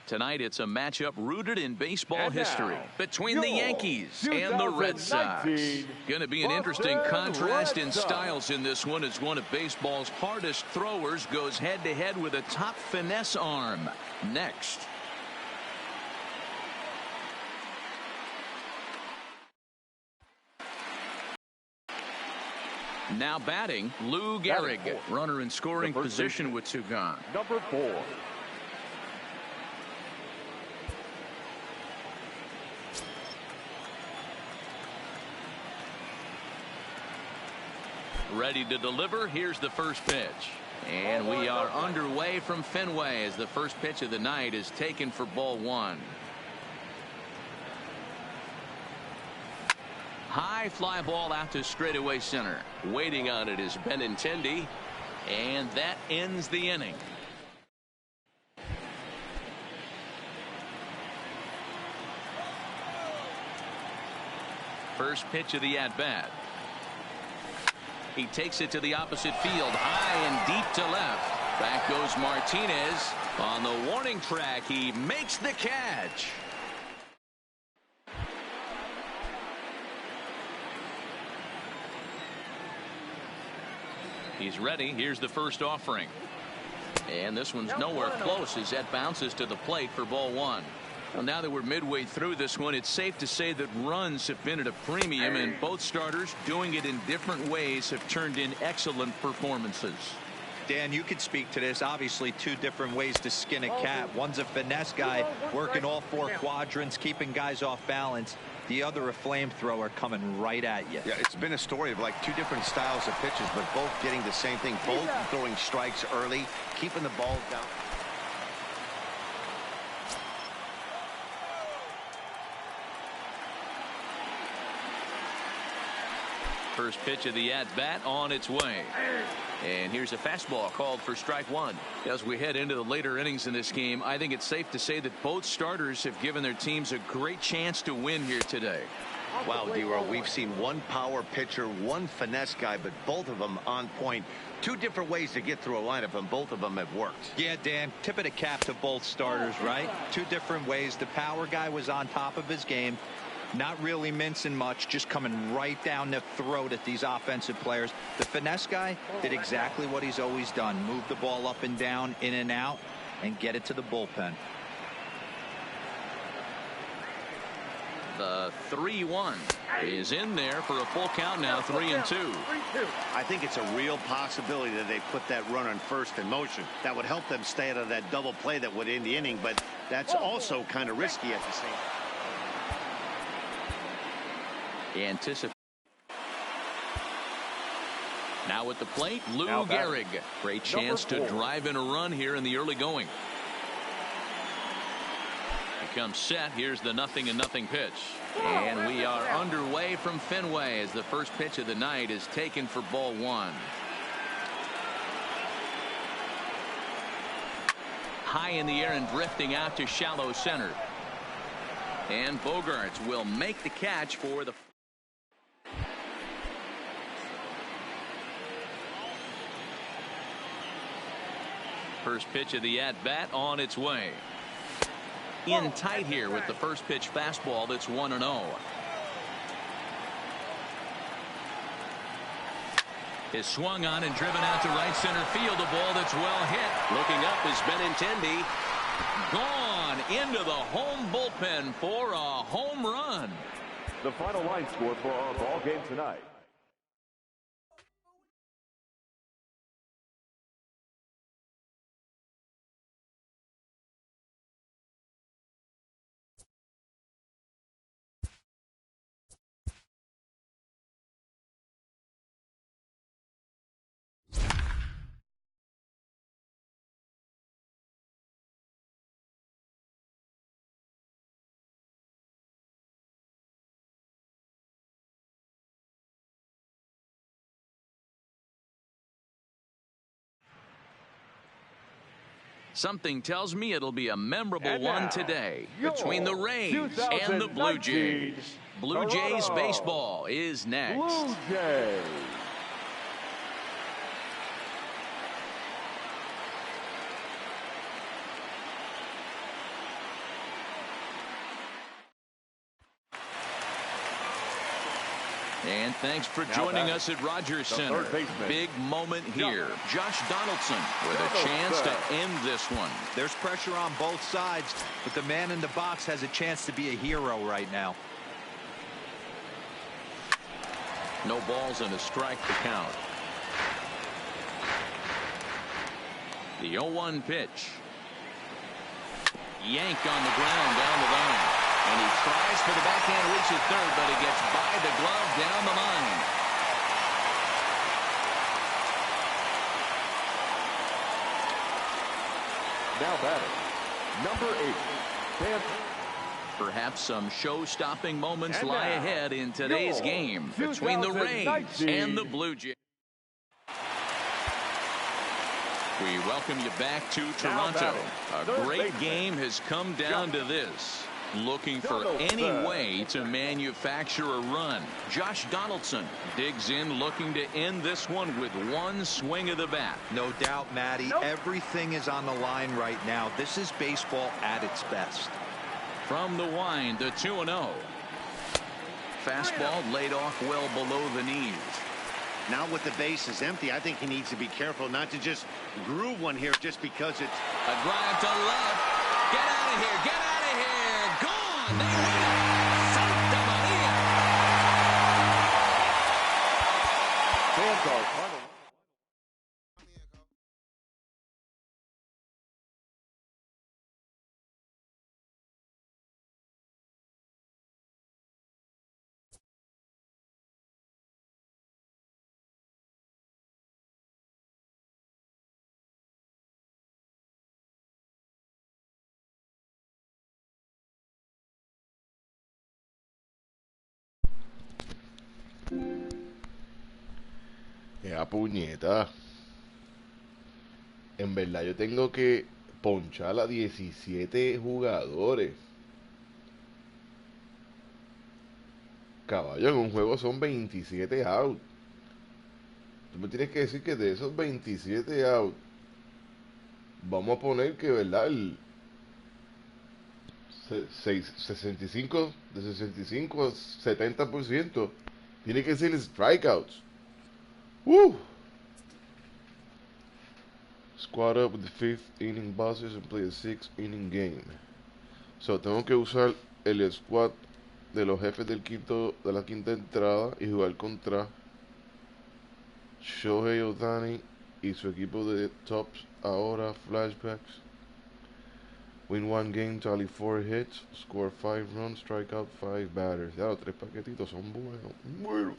Tonight, it's a matchup rooted in baseball history between the Yankees and the Red Sox. Going to be an interesting contrast in styles in this one as one of baseball's hardest throwers goes head-to-head with a top finesse arm. Next. Now batting, Lou Gehrig. Runner in scoring position with two gone. Number 4. Ready to deliver. Here's the first pitch. And we are underway from Fenway as the first pitch of the night is taken for ball 1. High fly ball out to straightaway center. Waiting on it is Benintendi. And that ends the inning. First pitch of the at-bat. He takes it to the opposite field, high and deep to left. Back goes Martinez. On the warning track, he makes the catch. He's ready. Here's the first offering. And this one's nowhere close as that bounces to the plate for ball 1. Well, now that we're midway through this one, it's safe to say that runs have been at a premium, and both starters, doing it in different ways, have turned in excellent performances. Dan, you could speak to this. Obviously, two different ways to skin a cat. One's a finesse guy working all 4 quadrants, keeping guys off balance. The other, a flamethrower coming right at you. Yeah, it's been a story of like 2 different styles of pitches, but both getting the same thing. Both throwing strikes early, keeping the ball down. First pitch of the at-bat on its way. And here's a fastball called for strike 1. As we head into the later innings in this game, I think it's safe to say that both starters have given their teams a great chance to win here today. Wow, D-Row, we've seen one power pitcher, one finesse guy, but both of them on point. 2 different ways to get through a lineup, and both of them have worked. Yeah, Dan, tip of the cap to both starters, right? 2 different ways. The power guy was on top of his game. Not really mincing much, just coming right down the throat at these offensive players. The finesse guy did exactly what he's always done. Move the ball up and down, in and out, and get it to the bullpen. The 3-1 is in there for a full count now, 3-2. I think it's a real possibility that they put that runner on first in motion. That would help them stay out of that double play that would end the inning, but that's also kind of risky at the same time. Anticipate. Now at the plate, Lou Gehrig. Great chance to drive in a run here in the early going. He comes set. Here's the 0-0 pitch. And we are underway from Fenway as the first pitch of the night is taken for ball 1. High in the air and drifting out to shallow center. And Bogaerts will make the catch for the first pitch of the at-bat on its way. In tight here with the first pitch fastball that's 1-0. Is swung on and driven out to right center field. A ball that's well hit. Looking up is Benintendi. Gone into the home bullpen for a home run. The final line score for our ball game tonight. Something tells me it'll be a memorable one today between the Rays and the Blue Jays. Blue Jays baseball is next. Blue Jays. And thanks for joining us at Rogers Center. Big moment here. Josh Donaldson with a chance to end this one. There's pressure on both sides, but the man in the box has a chance to be a hero right now. No balls and a strike to count. The 0-1 pitch. Yanked on the ground down the line. And he tries for the backhand reach at third, but he gets by the glove down the line. Now batting, number 8, Perhaps some show-stopping moments lie ahead in today's game between the Rays and the Blue Jays. We welcome you back to Toronto. A great game has come down to this. Looking for any way to manufacture a run. Josh Donaldson digs in, looking to end this one with one swing of the bat. No doubt, Matty. Everything is on the line right now. This is baseball at its best. From the wind, the 2-0. Fastball laid off well below the knees. Now with the base is empty, I think he needs to be careful not to just groove one here just because it's a drive to left. Get out of here. Get out of here. Gone. They win it. Santa Maria. fans are final. Puñeta. En verdad yo tengo que ponchar a 17 jugadores. Caballo, en un juego son 27 out. Tú me tienes que decir que de esos 27 out, vamos a poner que, ¿verdad? El 65 a 70% tiene que ser strikeouts. Squad up with the 5th inning bosses and play a 6th inning game. So tengo que usar el squad de los jefes del de la quinta entrada y jugar contra Shohei Ohtani y su equipo de tops ahora flashbacks. Win 1 game, tally 4 hits, score 5 runs, strike out 5 batters. Ya los 3 paquetitos son buenos. Bueno.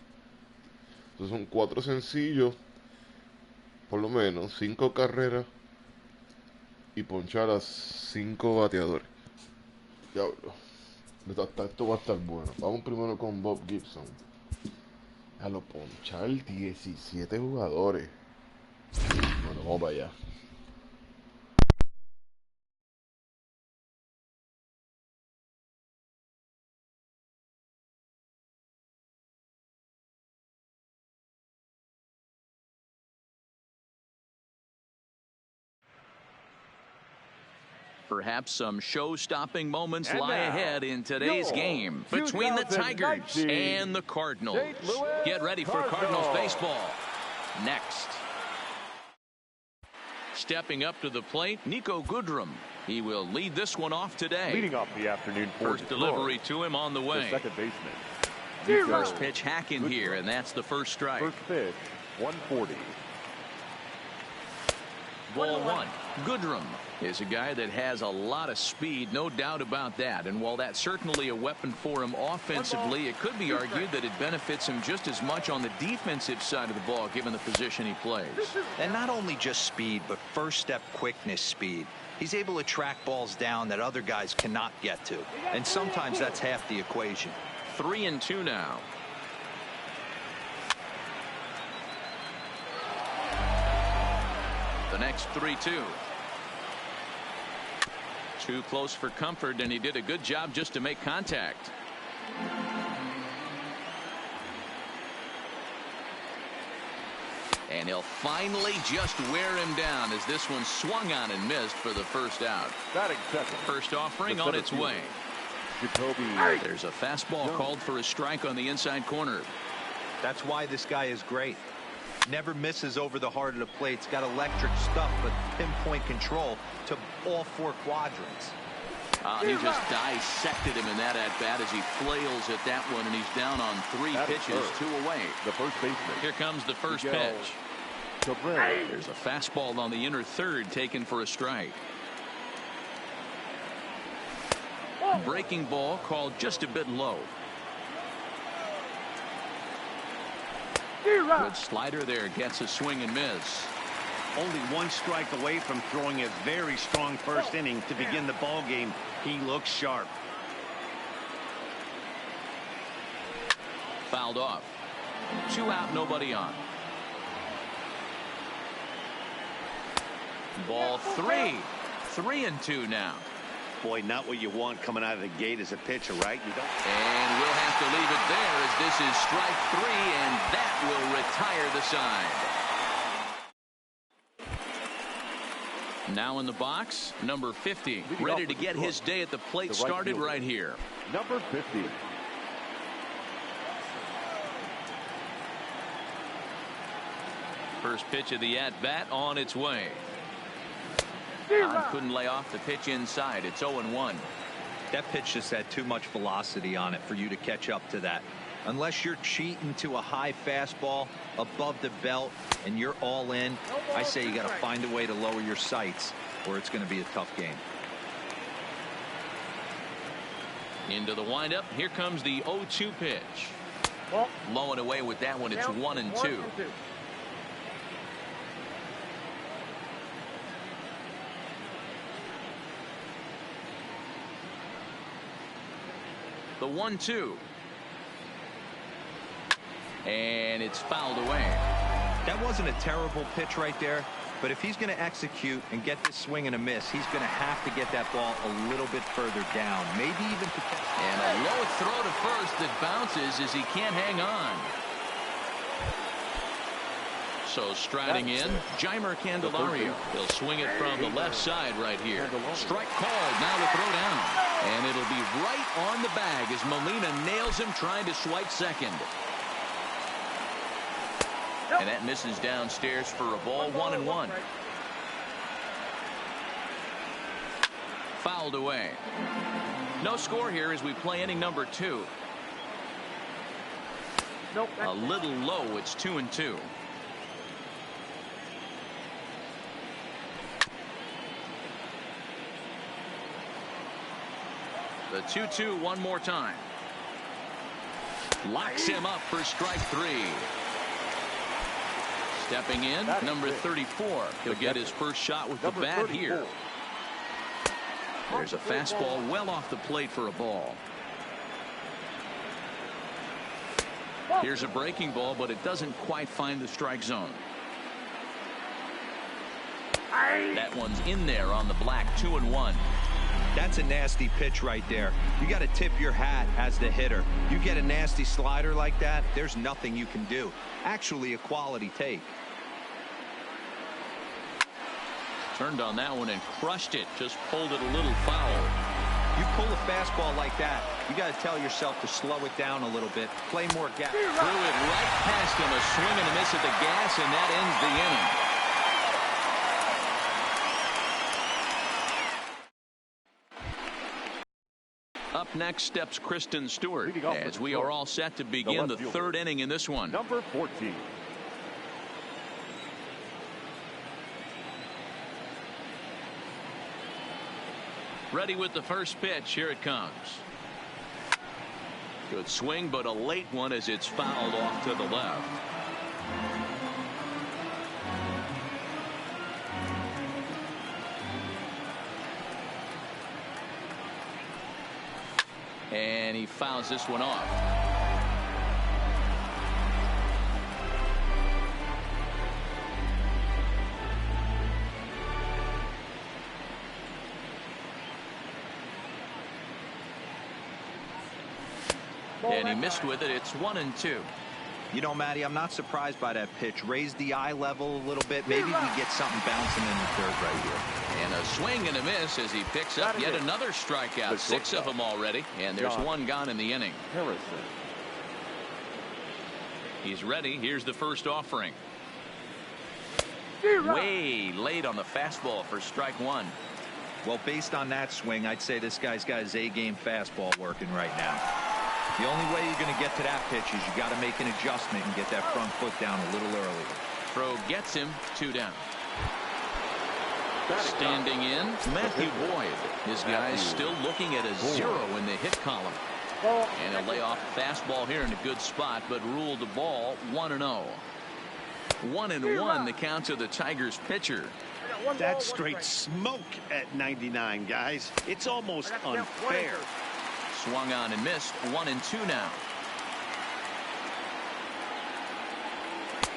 Entonces son 4 sencillos, por lo menos 5 carreras y ponchar a 5 bateadores. Diablo. Esto va a estar bueno. Vamos primero con Bob Gibson. A lo ponchar 17 jugadores. Bueno, vamos para allá. Perhaps some show-stopping moments lie ahead in today's game between the Tigers and the Cardinals. Get ready for Cardinals baseball next. Stepping up to the plate, Nico Goodrum. He will lead this one off today. Leading off the afternoon for first delivery to him on the way. The second baseman. First pitch hacking here, and that's the first strike. First pitch, 140. Ball one. Goodrum is a guy that has a lot of speed, no doubt about that. And while that's certainly a weapon for him offensively, it could be argued that it benefits him just as much on the defensive side of the ball, given the position he plays. And not only just speed, but first step quickness speed. He's able to track balls down that other guys cannot get to. And sometimes that's half the equation. 3-2 now. The next 3-2. Too close for comfort, and he did a good job just to make contact. And he'll finally just wear him down as this one swung on and missed for the first out. First offering on its way. There's a fastball called for a strike on the inside corner. That's why this guy is great. Never misses over the heart of the plate. He's got electric stuff, but pinpoint control to all 4 quadrants. He just dissected him in that at-bat as he flails at that one, and he's down on 3 pitches, 2 away. The first baseman. Here comes the first pitch. There's a fastball on the inner third taken for a strike. Breaking ball called just a bit low. Good slider there, gets a swing and miss. Only 1 strike away from throwing a very strong first inning to begin the ball game. He looks sharp. Fouled off. 2 out, nobody on. Ball 3. 3-2 now. Boy, not what you want coming out of the gate as a pitcher, right? You don't. And we'll have to leave it there as this is strike 3, and that will retire the side. Now in the box, number 50, ready to get his day at the plate started right here. Number 50. First pitch of the at-bat on its way. Couldn't lay off the pitch inside. It's 0-1. That pitch just had too much velocity on it for you to catch up to that. Unless you're cheating to a high fastball above the belt and you're all in, I say you got to find a way to lower your sights or it's going to be a tough game. Into the windup. Here comes the 0-2 pitch. Low and away with that one. It's 1-2. The 1-2. And it's fouled away. That wasn't a terrible pitch right there, but if he's going to execute and get this swing and a miss, he's going to have to get that ball a little bit further down, maybe even to. And a low throw to first that bounces as he can't hang on. So striding in, Jeimer Candelario. He'll swing it from the left side right here. Strike called. Now the throw down. And it'll be right on the bag as Molina nails him trying to swipe second. And that misses downstairs for a ball. 1-1. Fouled away. No score here as we play inning number 2. A little low. It's 2-2. The 2-2 one more time. Locks him up for strike 3. Stepping in, number 34. He'll get his first shot with the bat here. There's a fastball well off the plate for a ball. Here's a breaking ball, but it doesn't quite find the strike zone. That one's in there on the black. 2-1. That's a nasty pitch right there. You got to tip your hat as the hitter. You get a nasty slider like that, there's nothing you can do. Actually a quality take. Turned on that one and crushed it. Just pulled it a little foul. You pull a fastball like that, you got to tell yourself to slow it down a little bit. Play more gas. Threw it right past him. A swing and a miss at the gas, and that ends the inning. Up next steps Kristen Stewart as we are all set to begin the 3rd inning in this one. Number 14. Ready with the first pitch. Here it comes. Good swing, but a late one as it's fouled off to the left. And he fouls this one off. And he missed with it. It's 1-2. You know, Matty, I'm not surprised by that pitch. Raise the eye level a little bit. Maybe we get something bouncing in the 3rd right here. And a swing and a miss as he picks up yet another strikeout. 6 of them already. And there's one gone in the inning. He's ready. Here's the first offering. Way late on the fastball for strike one. Well, based on that swing, I'd say this guy's got his A-game fastball working right now. The only way you're going to get to that pitch is you got to make an adjustment and get that front foot down a little earlier. Throw gets him. 2 down. Standing in, Matthew Boyd. This guy's still looking at a 0 in the hit column. And he'll lay off a fastball here in a good spot, but ruled the ball 1-0. 1-1 the count to the Tigers pitcher. That's straight smoke at 99, guys. It's almost unfair. Swung on and missed. 1-2 now.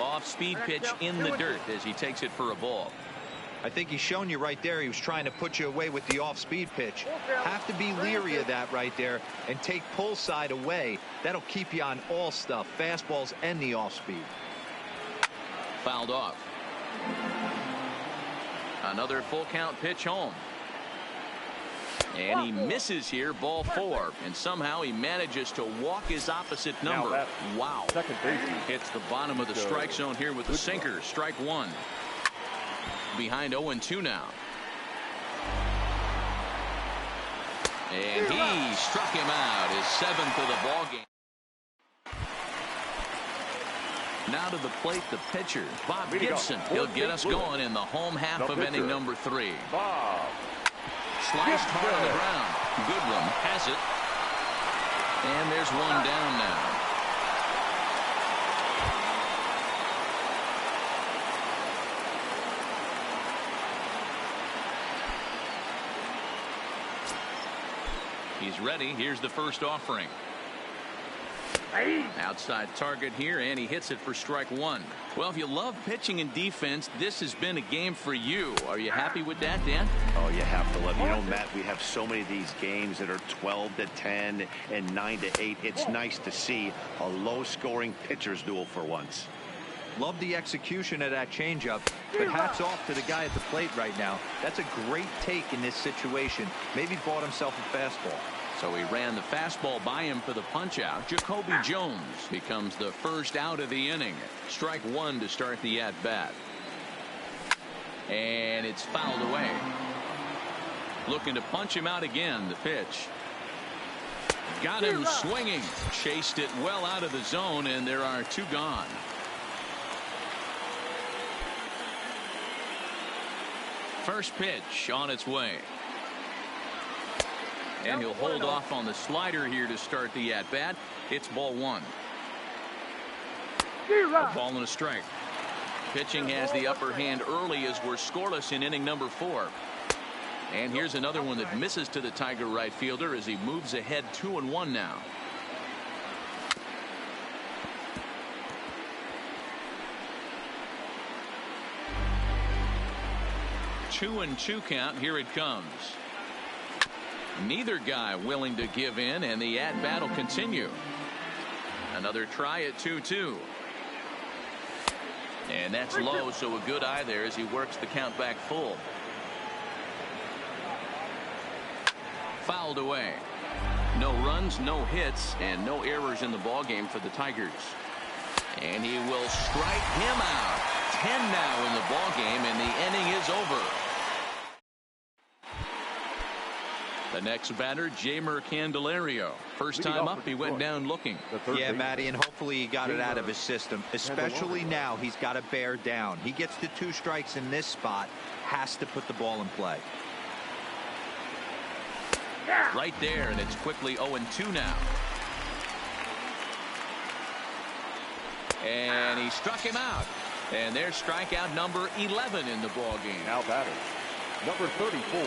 Off speed pitch in the dirt as he takes it for a ball. I think he's shown you right there. He was trying to put you away with the off-speed pitch. Have to be leery of that right there and take pull side away. That'll keep you on all stuff, fastballs and the off-speed. Fouled off. Another full count pitch home. And he misses here, ball 4. And somehow he manages to walk his opposite number. Wow. Second base. Hits the bottom of the strike zone here with a sinker. Strike 1. Behind 0-2 now. And he struck him out, his 7th of the ball game. Now to the plate, the pitcher, Bob Gibson. He'll get us going in the home half of inning number 3. Bob. Sliced hard on the ground. Goodwin has it. And there's one down now. He's ready. Here's the first offering. Outside target here, and he hits it for strike 1. Well, if you love pitching and defense, this has been a game for you. Are you happy with that, Dan? Oh, you have to love. You know, Matt, we have so many of these games that are 12-10 and 9-8. It's nice to see a low-scoring pitcher's duel for once. Love the execution of that changeup, but hats off to the guy at the plate right now. That's a great take in this situation. Maybe bought himself a fastball. So he ran the fastball by him for the punch out. Jacoby Jones becomes the first out of the inning. Strike 1 to start the at bat. And it's fouled away. Looking to punch him out again. The pitch. Got him swinging. Chased it well out of the zone, and there are 2 gone. First pitch on its way. And he'll hold off on the slider here to start the at-bat. It's ball 1. A ball and a strike. Pitching has the upper hand early as we're scoreless in inning number 4. And here's another one that misses to the Tiger right fielder as he moves ahead 2-1 now. Two and 2 count. Here it comes. Neither guy willing to give in, and the at-bat will continue. Another try at 2-2. And that's low, so a good eye there as he works the count back full. Fouled away. No runs, no hits, and no errors in the ballgame for the Tigers. And he will strike him out. 10 now in the ballgame, and the inning is over. The next batter, Jeimer Candelario. First time up, he went down looking. Yeah, Matty, and hopefully he got it out of his system. Especially now, he's got to bear down. He gets the 2 strikes in this spot, has to put the ball in play. Right there, and it's quickly 0-2 now. And he struck him out. And there's strikeout number 11 in the ballgame. Now batter, number 34.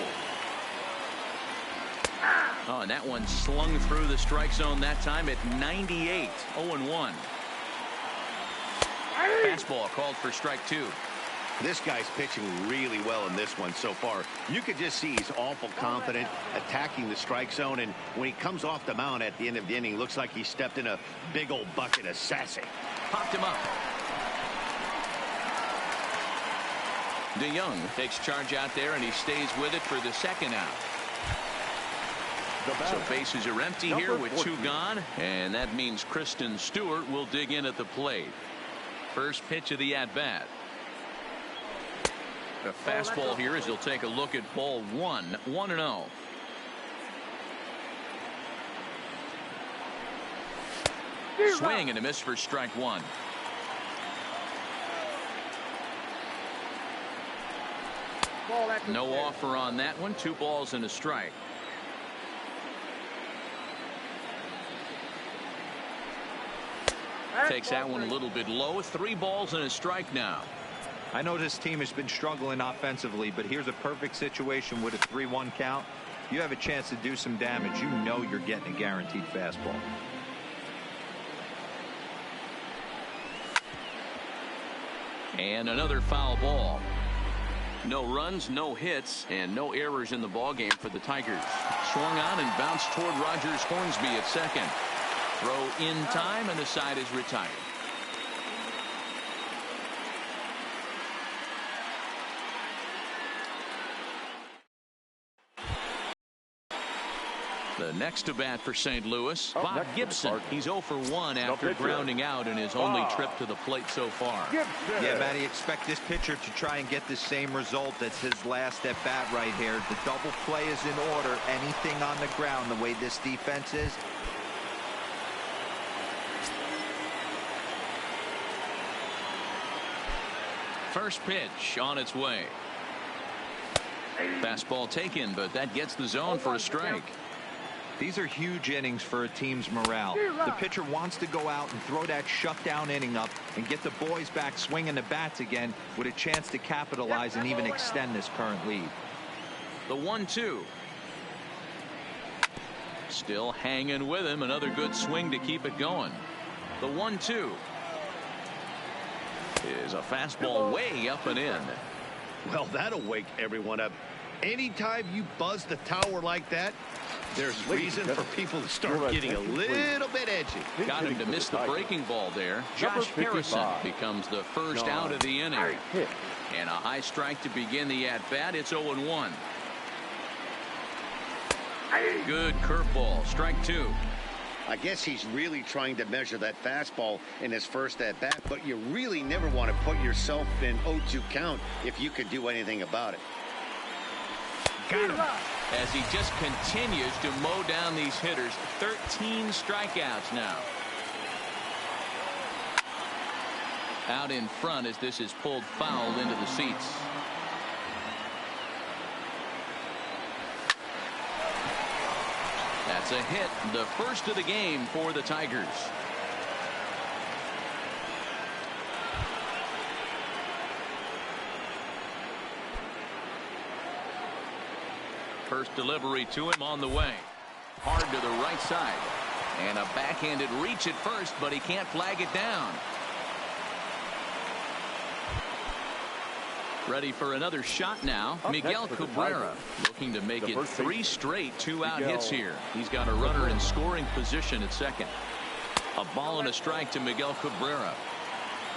Oh, and that one slung through the strike zone that time at 98. 0-1. Fastball called for strike 2. This guy's pitching really well in this one so far. You could just see he's awful confident attacking the strike zone, and when he comes off the mound at the end of the inning, looks like he stepped in a big old bucket of sassy. Popped him up. DeYoung takes charge out there, and he stays with it for the second out. So bases are empty here with 2 gone, and that means Kristen Stewart will dig in at the plate. First pitch of the at-bat. A fastball here as he'll take a look at ball 1, 1-0. Swing and a miss for strike 1. No offer on that one. 2 balls and a strike. Takes that one a little bit low. 3 balls and a strike now. I know this team has been struggling offensively, but here's a perfect situation with a 3-1 count. You have a chance to do some damage. You know you're getting a guaranteed fastball. And another foul ball. No runs, no hits, and no errors in the ballgame for the Tigers. Swung on and bounced toward Rogers Hornsby at second. Throw in time, and the side is retired. The next to bat for St. Louis, Bob Gibson. He's 0 for 1 after grounding out in his only trip to the plate so far. Yeah, Matty, expect this pitcher to try and get the same result as his last at bat right here. The double play is in order. Anything on the ground, the way this defense is. First pitch on its way. Fastball taken, but that gets the zone for a strike. These are huge innings for a team's morale. The pitcher wants to go out and throw that shutdown inning up and get the boys back swinging the bats again with a chance to capitalize and even extend this current lead. The 1-2. Still hanging with him. Another good swing to keep it going. The 1-2 is a fastball way up and in. Well, that'll wake everyone up. Anytime you buzz the tower like that, there's reason for people to start getting a little bit edgy. Got him to miss the breaking ball there. Josh Harrison becomes the first out of the inning. And a high strike to begin the at-bat. It's 0-1. Good curveball. Strike 2. I guess he's really trying to measure that fastball in his first at-bat, but you really never want to put yourself in 0-2 count if you could do anything about it. Got him. As he just continues to mow down these hitters. 13 strikeouts now. Out in front as this is pulled foul into the seats. That's a hit. The first of the game for the Tigers. First delivery to him on the way. Hard to the right side. And a backhanded reach at first, but he can't flag it down. Ready for another shot now. Miguel Cabrera looking to make it 3 straight 2-out hits here. He's got a runner in scoring position at second. A ball and a strike to Miguel Cabrera.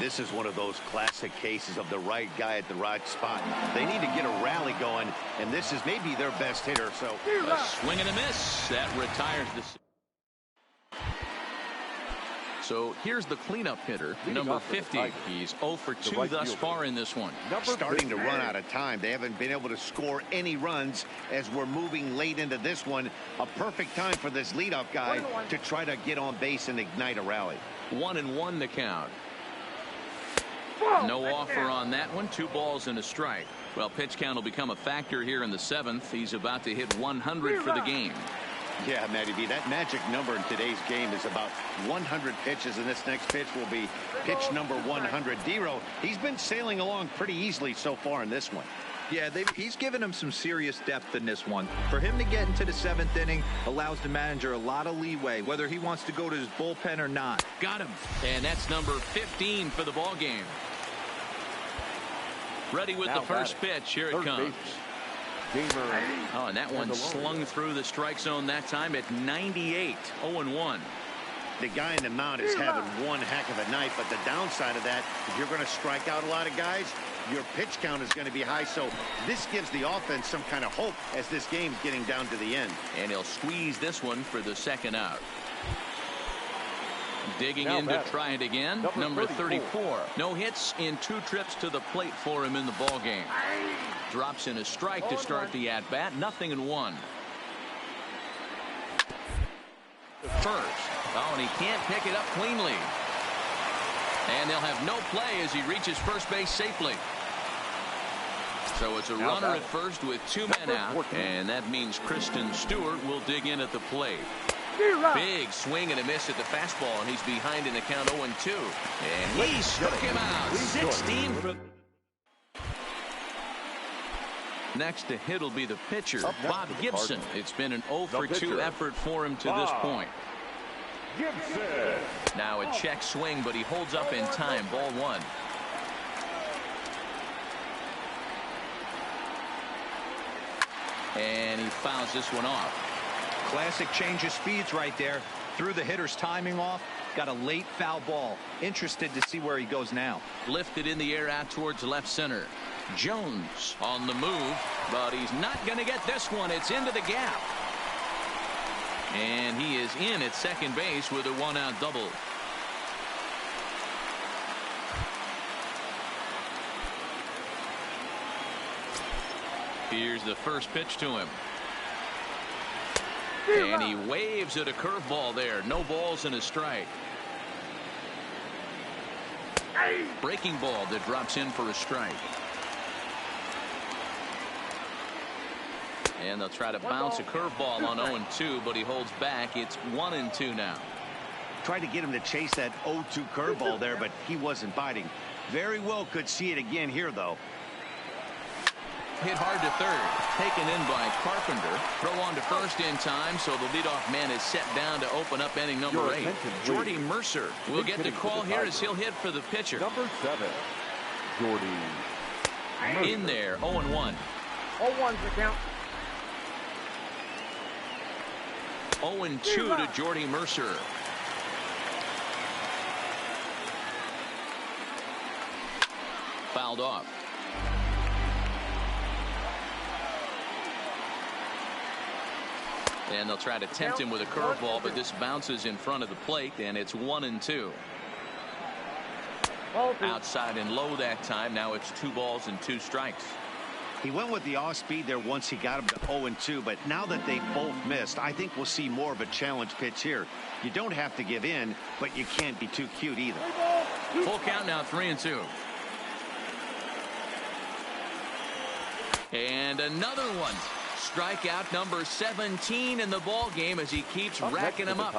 This is one of those classic cases of the right guy at the right spot. They need to get a rally going, and this is maybe their best hitter. So a swing and a miss. That retires the. So here's the cleanup hitter, number 50. He's 0 for 2 thus far in this one. Starting to run out of time. They haven't been able to score any runs as we're moving late into this one. A perfect time for this leadoff guy to try to get on base and ignite a rally. 1-1 the count. No offer on that one. 2 balls and a strike. Well, pitch count will become a factor here in the 7th. He's about to hit 100 for the game. Yeah, Matty B, that magic number in today's game is about 100 pitches, and this next pitch will be pitch number 100. Dero, he's been sailing along pretty easily so far in this one. Yeah, he's given him some serious depth in this one. For him to get into the 7th inning allows the manager a lot of leeway, whether he wants to go to his bullpen or not. Got him. And that's number 15 for the ball game. Ready with the first pitch. Here it comes. Oh, and that one slung through the strike zone that time at 98. 0-1. The guy in the mound is having one heck of a night, but the downside of that, if you're going to strike out a lot of guys, your pitch count is going to be high. So this gives the offense some kind of hope as this game's getting down to the end. And he'll squeeze this one for the second out. Digging Now in to batting, try it again. Number 34. No hits in 2 trips to the plate for him in the ball game. Drops in a strike to start the at-bat. 0-1. First. Oh, and he can't pick it up cleanly. And they'll have no play as he reaches first base safely. So it's a runner at first with 2 men out. And that means Kristen Stewart will dig in at the plate. Big swing and a miss at the fastball, and he's behind in the count 0-2. And he struck him out. 16 for... Next to hit will be the pitcher, Bob Gibson. It's been an 0-for-2 effort for him to this point. Gibson. Now a check swing, but he holds up in time. Ball 1. And he fouls this one off. Classic change of speeds right there. Threw the hitter's timing off. Got a late foul ball. Interested to see where he goes now. Lifted in the air out towards left center. Jones on the move, but he's not going to get this one. It's into the gap. And he is in at second base with a 1-out double. Here's the first pitch to him. And he waves at a curveball there. No balls and a strike. Breaking ball that drops in for a strike. And they'll try to bounce a curveball on 0-2, but he holds back. It's 1-2 now. Tried to get him to chase that 0-2 curveball there, but he wasn't biting. Very well could see it again here, though. Hit hard to third. Taken in by Carpenter. Throw on to first in time, so the leadoff man is set down to open up inning number 8. Jordy Mercer will get the call here as he'll hit for the pitcher. Number 7, Jordy. In there, 0-1. 0-1's the count. 0-2 to Jordy Mercer. Fouled off. And they'll try to tempt him with a curveball, but this bounces in front of the plate, and it's 1-2. Outside and low that time. Now it's 2 balls and 2 strikes. He went with the off speed there once he got him to 0-2, but now that they both missed, I think we'll see more of a challenge pitch here. You don't have to give in, but you can't be too cute either. Full count now, 3-2. And another one. Strikeout number 17 in the ball game as he keeps racking them up.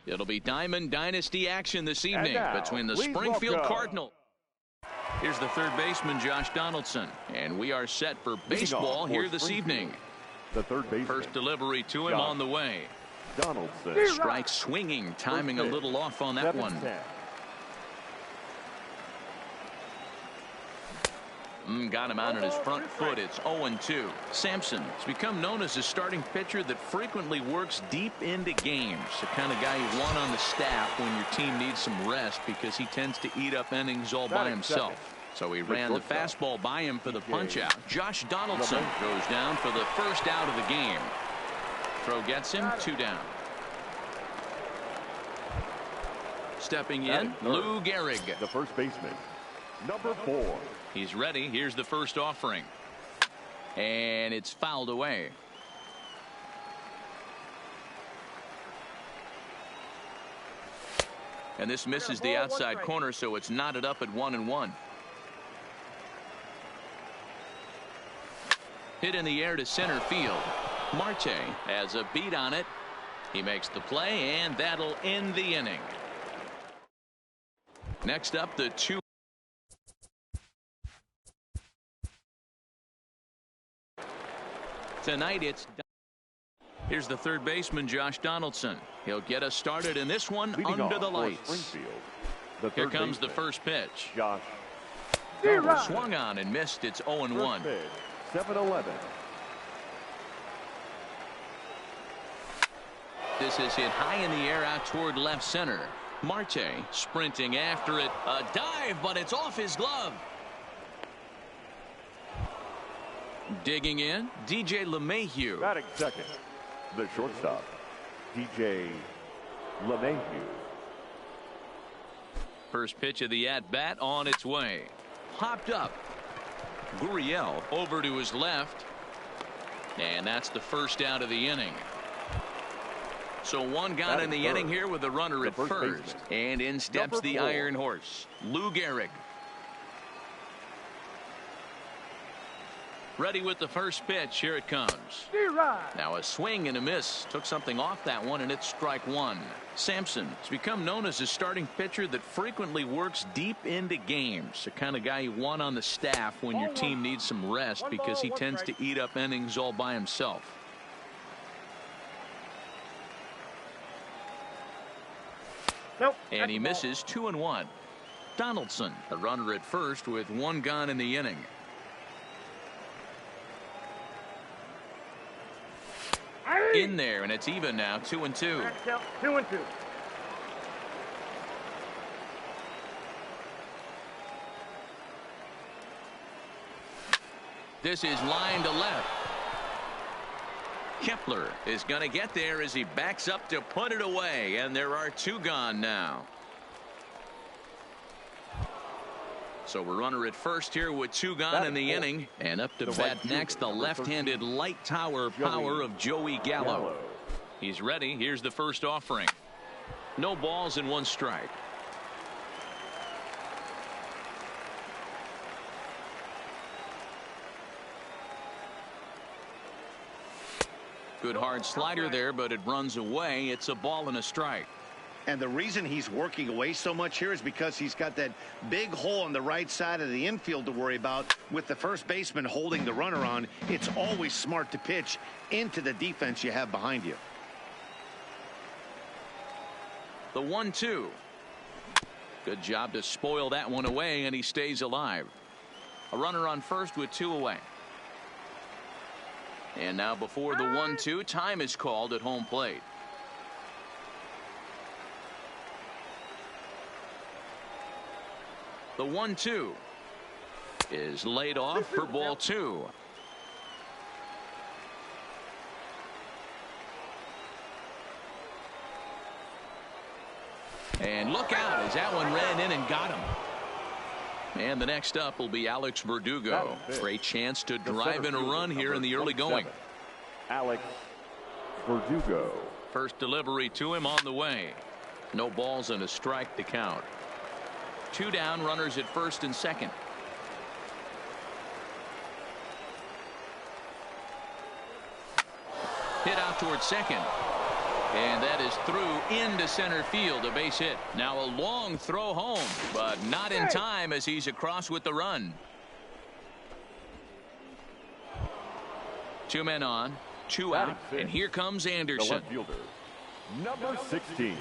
It'll be Diamond Dynasty action this evening now, between the please Springfield welcome. Cardinals. Here's the third baseman, Josh Donaldson. And we are set for baseball here this evening. The third baseman. First delivery to him Josh on the way. Donaldson. Strike swinging, timing a little off on that one. 7-10. Got him out on his front foot. It's 0-2. Sampson has become known as a starting pitcher that frequently works deep into games. The kind of guy you want on the staff when your team needs some rest because he tends to eat up innings all by himself. So he ran the fastball by him for the punch out. Josh Donaldson goes down for the first out of the game. Throw gets him, 2 down. Stepping in, Lou Gehrig. The first baseman, number 4. He's ready. Here's the first offering. And it's fouled away. And this misses the outside corner, so it's knotted up at 1-1. Hit in the air to center field. Marte has a beat on it. He makes the play, and that'll end the inning. Next up, the 2. Tonight it's. Here's the third baseman, Josh Donaldson. He'll get us started in this one under the lights. Here comes the first pitch. Josh. Swung on and missed. It's 0-1. 7-11. This is hit high in the air out toward left center. Marte sprinting after it. A dive, but it's off his glove. Digging in, DJ LeMahieu. Batting second, the shortstop, DJ LeMahieu. First pitch of the at-bat on its way. Popped up. Gurriel over to his left. And that's the first out of the inning. So one got in the inning here with a runner at first. And in steps the Iron Horse, Lou Gehrig. Ready with the first pitch. Here it comes. Now a swing and a miss. Took something off that one, and it's strike 1. Sampson has become known as a starting pitcher that frequently works deep into games. The kind of guy you want on the staff when your team needs some rest because he tends to eat up innings all by himself. And he misses 2-1. Donaldson, a runner at first with 1 gone in the inning. In there, and it's even now, 2-2. 2-2. This is line to left. Kepler is going to get there as he backs up to put it away, and there are 2 gone now. So we're runner at first here with 2 gone in the inning, and up to bat next the left-handed light tower power of Joey Gallo. He's ready. Here's the first offering. No balls and 1 strike. Good hard slider there, but it runs away. It's a ball and a strike. And the reason he's working away so much here is because he's got that big hole on the right side of the infield to worry about. With the first baseman holding the runner on, it's always smart to pitch into the defense you have behind you. The 1-2. Good job to spoil that one away, and he stays alive. A runner on first with 2 away. And now before the 1-2, time is called at home plate. The 1-2 is laid off for ball 2. And look out as that one ran in and got him. And the next up will be Alex Verdugo. Great chance to drive in a run here in the early going. Alex Verdugo. First delivery to him on the way. No balls and a strike to count. 2 down, runners at first and second. Hit out towards second. And that is through into center field, a base hit. Now a long throw home, but not in time as he's across with the run. 2 men on, 2 out, and here comes Anderson. The left fielder, number 16.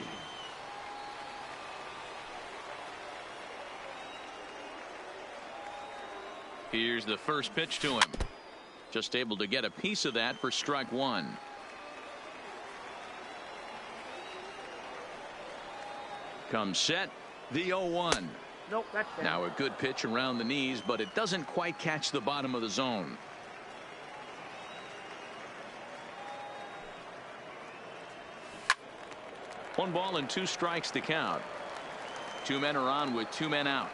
Here's the first pitch to him. Just able to get a piece of that for strike 1. Comes set, the 0-1. Nope, that's down. Now a good pitch around the knees, but it doesn't quite catch the bottom of the zone. One ball and 2 strikes to count. 2 men are on with 2 men out.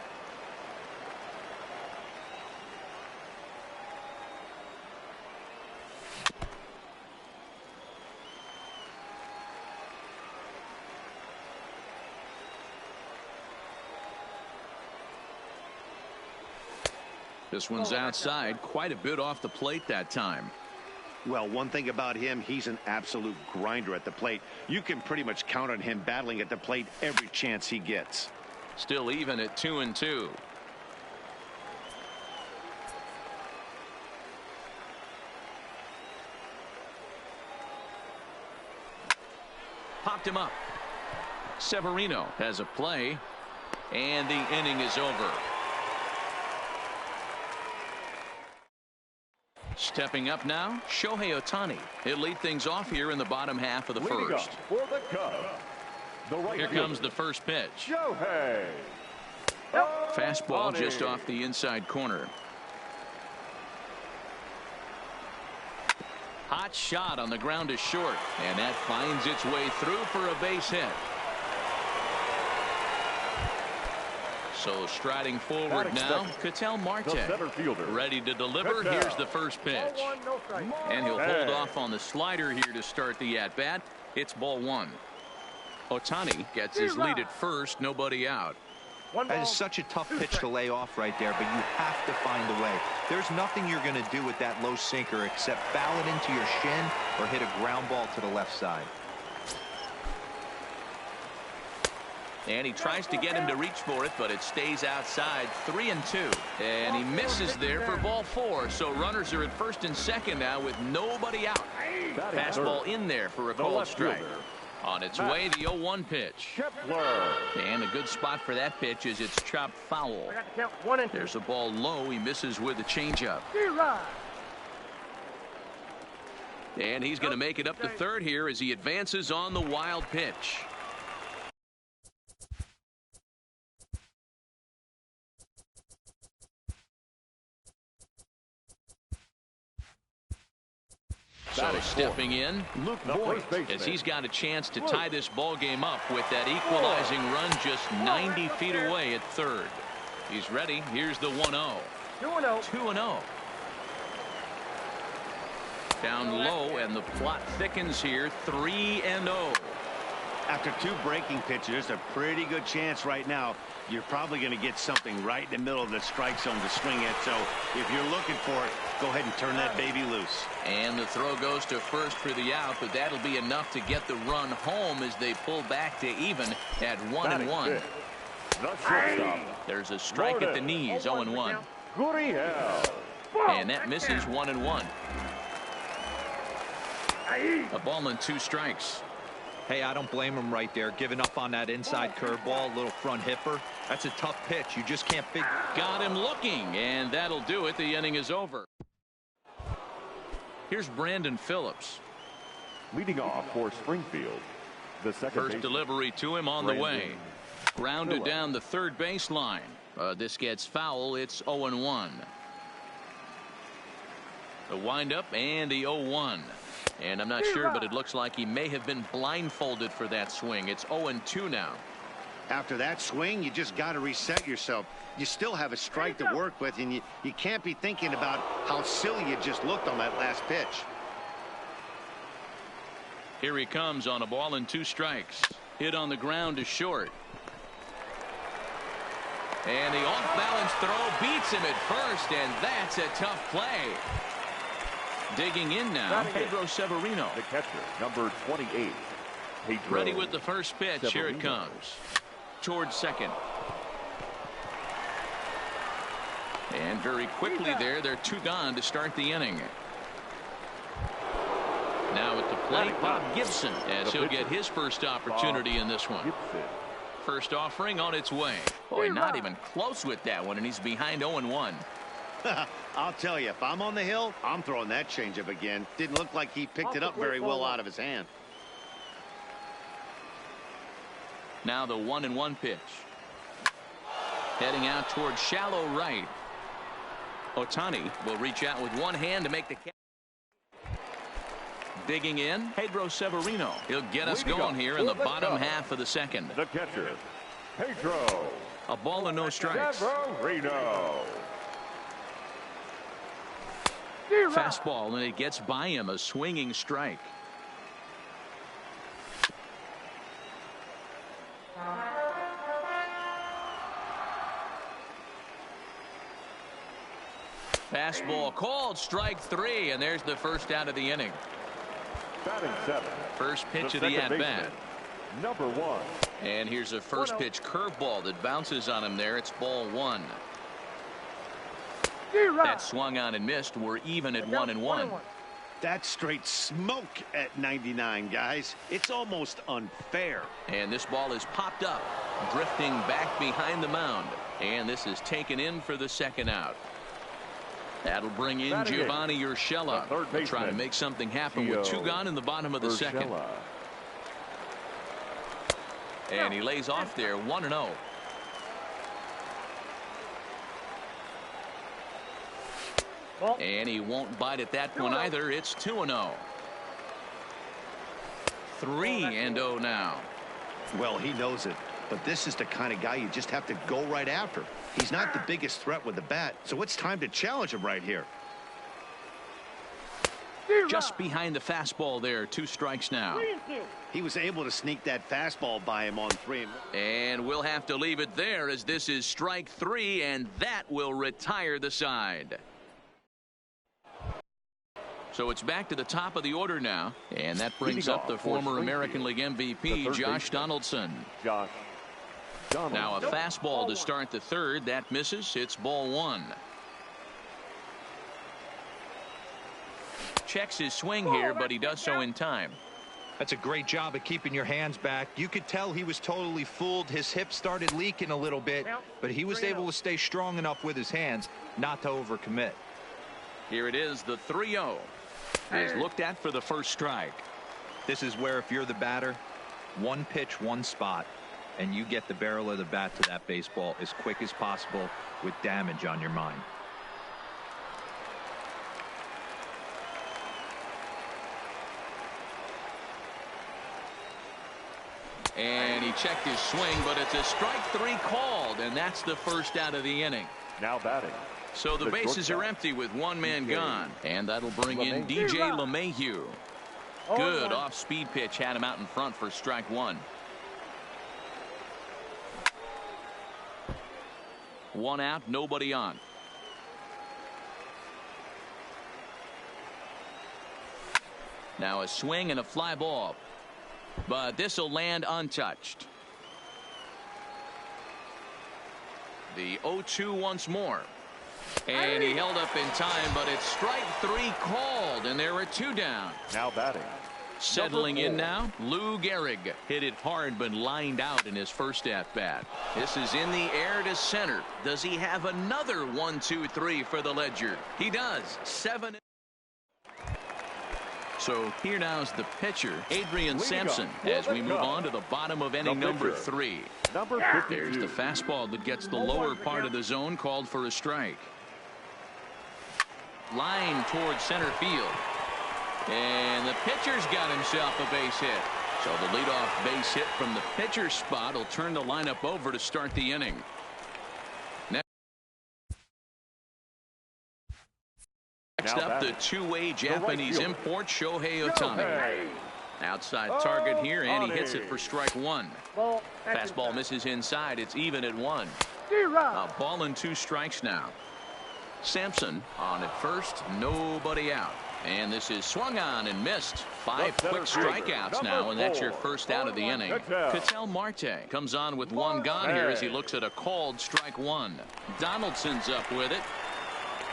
This one's outside, quite a bit off the plate that time. Well, one thing about him, he's an absolute grinder at the plate. You can pretty much count on him battling at the plate every chance he gets. Still even at 2-2. Popped him up. Severino has a play, and the inning is over. Stepping up now, Shohei Ohtani. He'll lead things off here in the bottom half of the first. For the Cubs, the right Here fielder, comes the first pitch. Shohei. Fastball Ohtani. just off the inside corner. Hot shot on the ground is short, and that finds its way through for a base hit. So striding forward now, Ketel Marte. The center fielder, Ready to deliver. Ketel. Here's the first pitch. Ball 1, no strike. And he'll hold off on the slider here to start the at-bat. It's ball 1. Ohtani gets his lead at first, nobody out. One That ball, is such a tough 2 pitch to strikes. lay off right there, but you have to find a way. There's nothing you're going to do with that low sinker except foul it into your shin or hit a ground ball to the left side. And he tries to get him to reach for it, but it stays outside. 3-2. And he misses there for ball 4. So runners are at first and second now with nobody out. Fastball in there for a The called left strike. fielder, On its way, the 0-1 pitch. Kepler. And a good spot for that pitch is it's chopped foul. I got to count 1 and 2. There's a ball low. He misses with a changeup. And he's going to make it up to third here as he advances on the wild pitch. So stepping in, Luke Voigt, as he's got a chance to tie this ball game up with that equalizing run just 90 feet away at third. He's ready. Here's the 1-0. 2-0. 2-0. Down low, and the plot thickens here. 3-0. After 2 breaking pitches, a pretty good chance right now. You're probably going to get something right in the middle of the strike zone to swing at. So if you're looking for it, go ahead and turn that baby loose. And the throw goes to first for the out, but that'll be enough to get the run home as they pull back to even at 1-1. The shortstop, There's a strike at the knees. 0-1. Gurriel. And that misses 1-1. A ball and 2 strikes. Hey, I don't blame him right there. Giving up on that inside curveball, little front hipper. That's a tough pitch. You just can't figure. Got him looking, and that'll do it. The inning is over. Here's Brandon Phillips. Leading off for Springfield, the second First baseman, delivery to him on the way. Grounded down the third baseline. This gets foul. It's 0-1. The windup and the 0-1. And I'm not sure, but it looks like he may have been blindfolded for that swing. It's 0-2 now. After that swing, you just got to reset yourself. You still have a strike to work with, and you can't be thinking about how silly you just looked on that last pitch. Here he comes on a ball and 2 strikes. Hit on the ground is short. And the off-balance throw beats him at first, and that's a tough play. Digging in now, Pedro Severino. the catcher, number 28. Pedro Ready with the first pitch. Here it Severino. comes. Towards second. And very quickly there, they're 2 gone to start the inning. Now at the plate, Bob Gibson, as he'll get his first opportunity in this one. Gibson. First offering on its way. Boy, not even close with that one, and he's behind 0-1. I'll tell you, if I'm on the hill, I'm throwing that changeup again. Didn't look like he picked it up very well out of his hand. Now the 1-1 pitch. Heading out towards shallow right. Ohtani will reach out with one hand to make the catch. Digging in, Pedro Severino. He'll get us going here in the bottom half of the second. The catcher, Pedro. A ball and no strikes. Severino. Fastball, and it gets by him, a swinging strike. Fastball called, strike 3, and there's the first out of the inning. Batting 7. First pitch The of the second at-bat. baseman, number 1. And here's a first pitch curveball that bounces on him there. It's ball 1. That swung on and missed. We're even at 1-1. That's straight smoke at 99, guys. It's almost unfair. And this ball is popped up, drifting back behind the mound. And this is taken in for the second out. That'll bring in Giovanni Urshela. They'll try to make something happen with 2 gone in the bottom of the second. And he lays off there, 1-0. And he won't bite at that one either. It's 2-0. 3-0 now. Well, he knows it. But this is the kind of guy you just have to go right after. He's not the biggest threat with the bat, so it's time to challenge him right here. Just behind the fastball there. 2 strikes now. He was able to sneak that fastball by him on 3. And we'll have to leave it there as this is strike 3, and that will retire the side. So it's back to the top of the order now, and that brings up the former American League MVP, Josh Donaldson. Josh Donaldson. Now a fastball to start the third. That misses. It's ball 1. Checks his swing here, but he does so in time. That's a great job of keeping your hands back. You could tell he was totally fooled. His hip started leaking a little bit, but he was able to stay strong enough with his hands not to overcommit. Here it is, the 3-0 is looked at for the first strike. This is where if you're the batter, one pitch, one spot, and you get the barrel of the bat to that baseball as quick as possible with damage on your mind. And he checked his swing, but it's a strike 3 called, and that's the first out of the inning. Now batting. So the bases are empty with 1 man gone, and that'll bring in DJ LeMahieu. Good off-speed pitch had him out in front for strike 1. 1 out, nobody on. Now a swing and a fly ball, but this will land untouched. The 0-2 once more. And he held up in time, but it's strike 3 called, and there are 2 down. Now batting. Settling in now, Lou Gehrig hit it hard, but lined out in his first at-bat. This is in the air to center. Does he have another 1-2-3 for the ledger? He does. 7. So here now is the pitcher, Adrian Sampson, as we move on to the bottom of inning number 3. Number 52. There's the fastball that gets the lower part of the zone called for a strike. Line towards center field. And the pitcher's got himself a base hit. So the leadoff base hit from the pitcher's spot will turn the lineup over to start the inning. Next up, the two-way Japanese import, Shohei Ohtani. Outside target here, and he hits it for strike 1. Fastball misses inside. It's even at 1. A ball and 2 strikes now. Sampson on at first, nobody out. And this is swung on and missed. 5 The quick center strikeouts fielder, now, and that's your number first out of the inning. Ketel Marte comes on with 1 gone here as he looks at a called strike 1. Donaldson's up with it,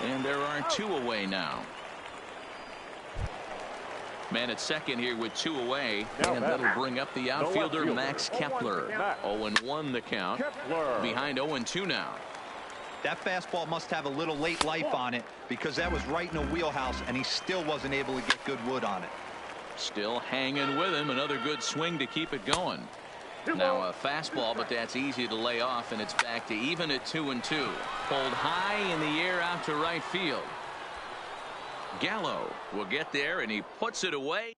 and there are 2 away now. Man at second here with 2 away, and that'll bring up the outfielder Max Kepler. 0-1 the count. Behind 0-2 now. That fastball must have a little late life on it, because that was right in a wheelhouse, and he still wasn't able to get good wood on it. Still hanging with him. Another good swing to keep it going. Now a fastball, but that's easy to lay off, and it's back to even at 2-2. Pulled high in the air out to right field. Gallo will get there, and he puts it away.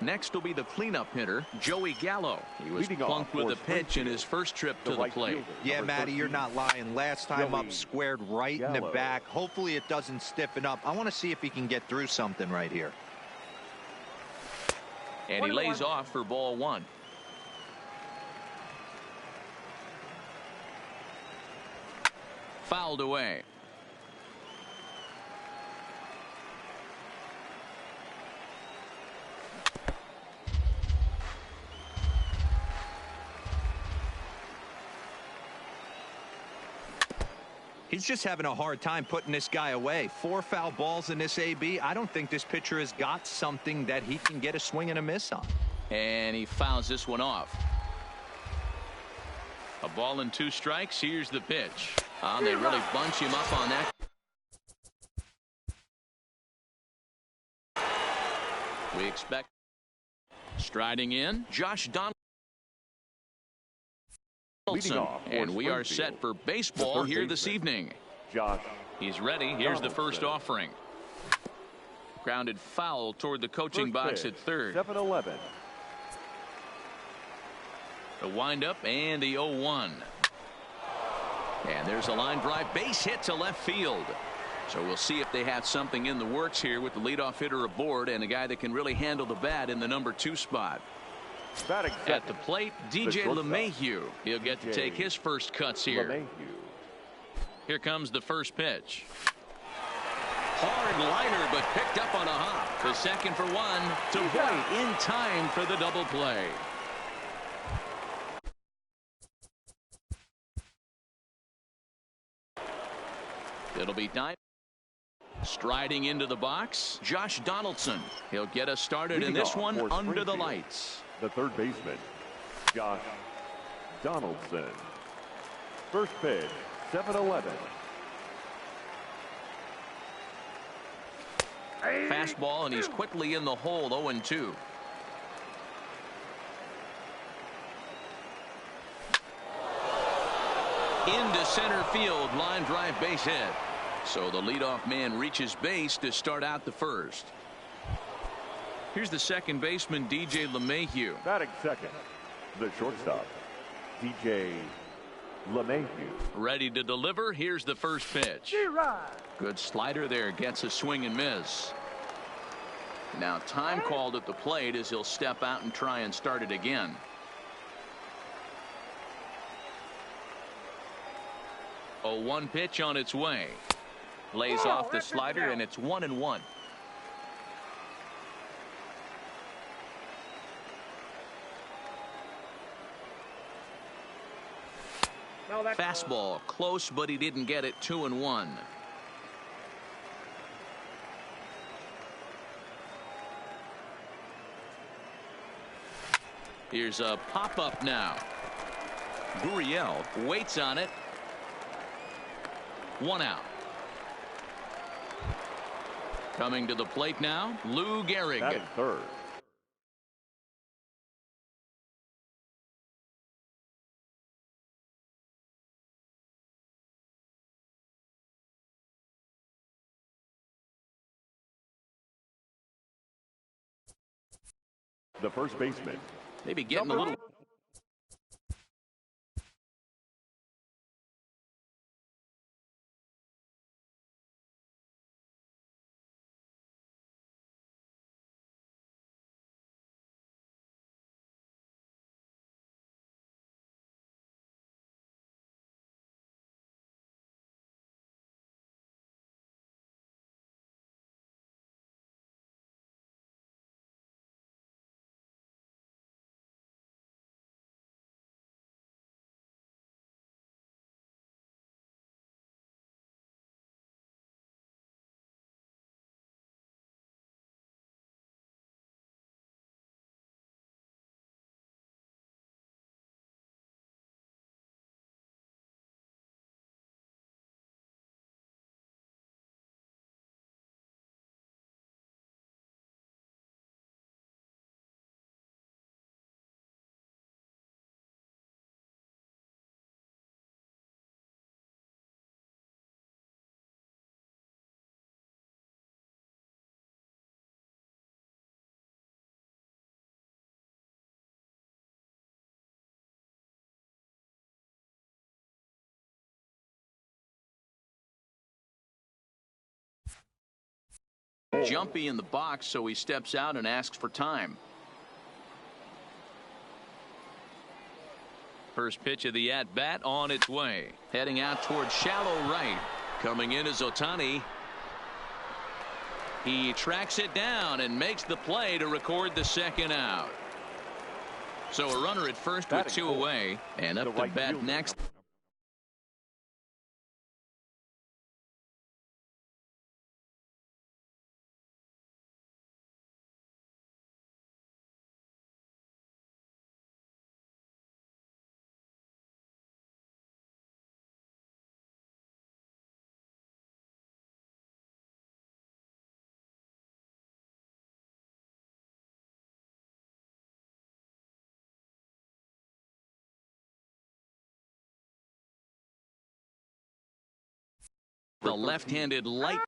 Next will be the cleanup hitter, Joey Gallo. He was plunked with a pitch in his first trip to the plate. Yeah, Matty, you're not lying. Last time up, squared right in the back. Hopefully it doesn't stiffen up. I want to see if he can get through something right here. And he lays off for ball 1. Fouled away. He's just having a hard time putting this guy away. 4 foul balls in this AB. I don't think this pitcher has got something that he can get a swing and a miss on. And he fouls this one off. A ball and 2 strikes. Here's the pitch. They really bunch him up on that. We expect striding in Josh Donaldson. And we are set for baseball here this evening. He's ready. Here's the first offering. Grounded foul toward the coaching box at third. 7-11. The windup and the 0-1. And there's a line drive base hit to left field. So we'll see if they have something in the works here with the leadoff hitter aboard and a guy that can really handle the bat in the number 2 spot. At the plate, DJ LeMahieu. He'll get to take his first cuts here. Here comes the first pitch. Hard liner, but picked up on a hop. The second for 1 to White in time for the double play. It'll be time. Striding into the box, Josh Donaldson. He'll get us started in this one under the lights. The third baseman, Josh Donaldson. First pitch, 7-11. Fastball, and he's quickly in the hole, 0-2. Into center field, line drive base hit. So the leadoff man reaches base to start out the first. Here's the second baseman, DJ LeMahieu. Batting second, the shortstop, DJ LeMahieu. Ready to deliver. Here's the first pitch. Good slider there. Gets a swing and miss. Now time called at the plate as he'll step out and try and start it again. A 1 pitch on its way. Lays off the slider, and it's 1-1. Fastball close, but he didn't get it. 2-1. Here's a pop-up now. Gurriel waits on it. 1 out. Coming to the plate now, Lou Gehrig. Batting third, the first baseman. Maybe getting a little Jumpy in the box, so he steps out and asks for time. First pitch of the at-bat on its way. Heading out towards shallow right. Coming in is Ohtani. He tracks it down and makes the play to record the second out. So a runner at first with two away, and up to bat next. The left-handed light.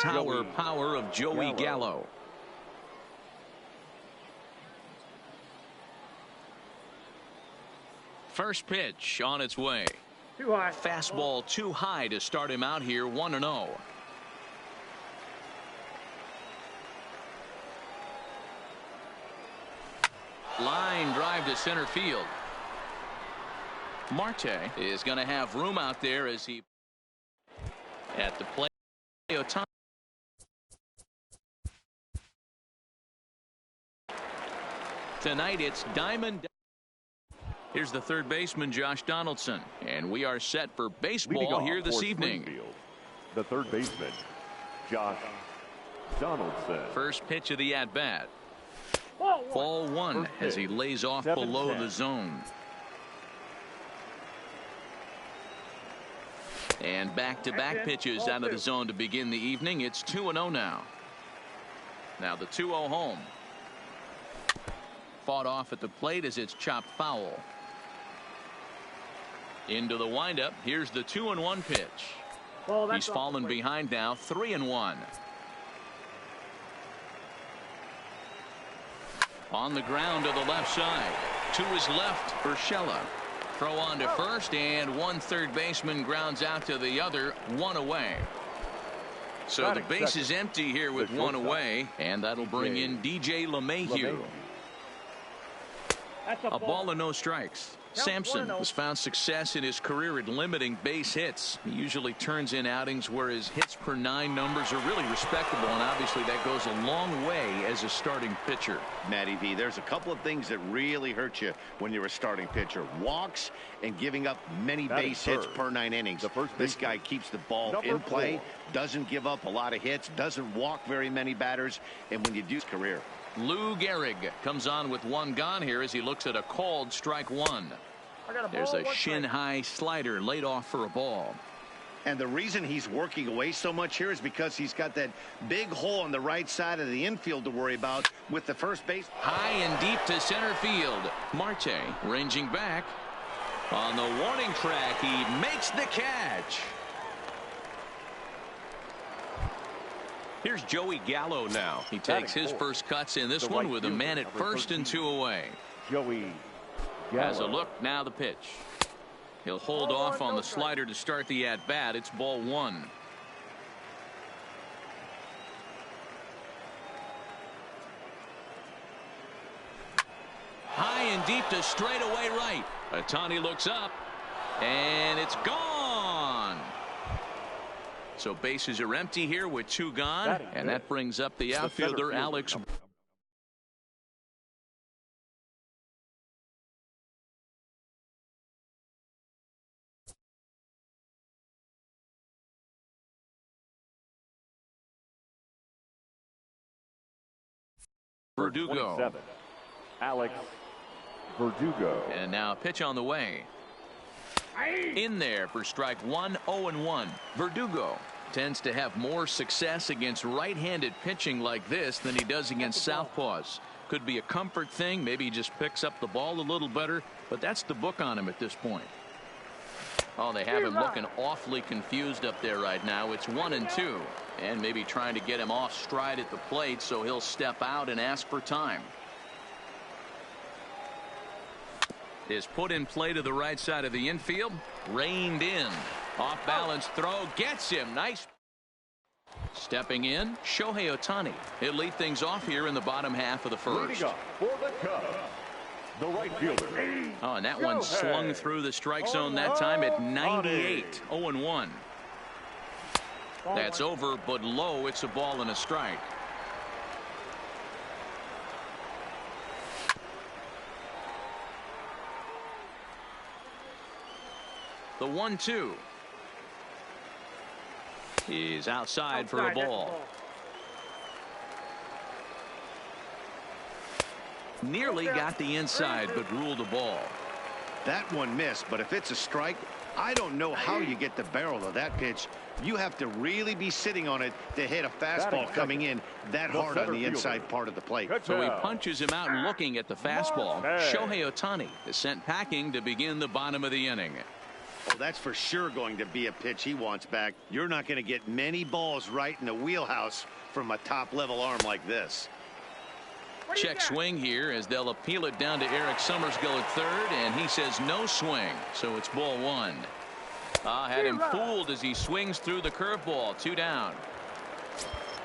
Tower power of Joey Gallo. First pitch on its way. Too high. Fastball too high to start him out here 1-0. Line drive to center field. Marte is going to have room out there as he at the plate. Tonight it's Diamond. Here's the third baseman, Josh Donaldson, and we are set for baseball here this evening. The third baseman, Josh Donaldson. First pitch of the at-bat. Ball one as he lays off below the zone. And back-to-back pitches out of the zone to begin the evening. It's 2-0 now. Now the 2-0 home. Fought off at the plate as it's chopped foul. Into the windup. Here's the 2-1 pitch. He's fallen behind now, 3-1. On the ground to the left side. To his left, Urshela. Throw on to first, and one third baseman grounds out to the other, one away. So the base is empty here with one away, and that'll bring in DJ LeMahieu. A ball and no strikes. Sampson has found success in his career at limiting base hits. He usually turns in outings where his hits per 9 numbers are really respectable, and obviously that goes a long way as a starting pitcher. Matty V, there's a couple of things that really hurt you when you're a starting pitcher. Walks and giving up many base hits per 9 innings. This guy keeps the ball in play, doesn't give up a lot of hits, doesn't walk very many batters, and when you do his career. Lou Gehrig comes on with one gone here as he looks at a called strike one. There's a shin-high slider laid off for a ball. And the reason he's working away so much here is because he's got that big hole on the right side of the infield to worry about with the first base. High and deep to center field. Marte ranging back. On the warning track, he makes the catch. Here's Joey Gallo now. He takes his first cuts in this one with a man at first and 2 away. Joey Has a look, now the pitch. He'll hold off on the slider to start the at-bat. It's ball one. High and deep to straightaway right. Ohtani looks up, and it's gone. So bases are empty here with 2 gone, and that brings up the outfielder, Alex Verdugo. Alex Verdugo. And now pitch on the way. In there for strike one, 0-1. Verdugo tends to have more success against right-handed pitching like this than he does against southpaws. Could be a comfort thing. Maybe he just picks up the ball a little better, but that's the book on him at this point. Oh, they have him looking awfully confused up there right now. It's 1-2, and maybe trying to get him off stride at the plate so he'll step out and ask for time. Is put in play to the right side of the infield. Reined in. Off balance throw. Gets him. Nice. Stepping in, Shohei Ohtani. He'll lead things off here in the bottom half of the first. Leading up for the Cubs, the right fielder. Oh, and that one swung through the strike zone that time at 98. 0-1. That's over, but low. It's a ball and a strike. The 1-2 is outside for a ball. Nearly got the inside, but ruled a ball. That one missed, but if it's a strike, I don't know how you get the barrel of that pitch. You have to really be sitting on it to hit a fastball coming in that hard on the inside part of the plate. So he punches him out looking at the fastball. Shohei Ohtani is sent packing to begin the bottom of the inning. Oh, that's for sure going to be a pitch he wants back. You're not going to get many balls right in the wheelhouse from a top-level arm like this. Check swing here as they'll appeal it down to Eric Summersgill at third, and he says no swing, so it's ball one. Had him fooled as he swings through the curveball. 2 down.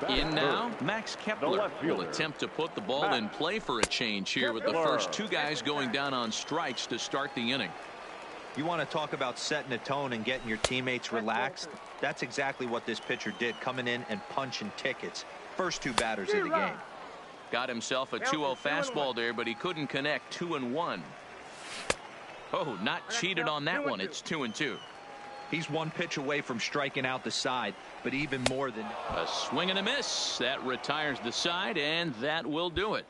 In now, Max Kepler will attempt to put the ball in play for a change here with the first 2 guys going down on strikes to start the inning. You want to talk about setting a tone and getting your teammates relaxed? That's exactly what this pitcher did, coming in and punching tickets. First 2 batters of the game. Got himself a 2-0 fastball there, but he couldn't connect. 2-1. Oh, not cheated on that one. It's 2-2. He's 1 pitch away from striking out the side, but even more than a swing and a miss. That retires the side, and that will do it.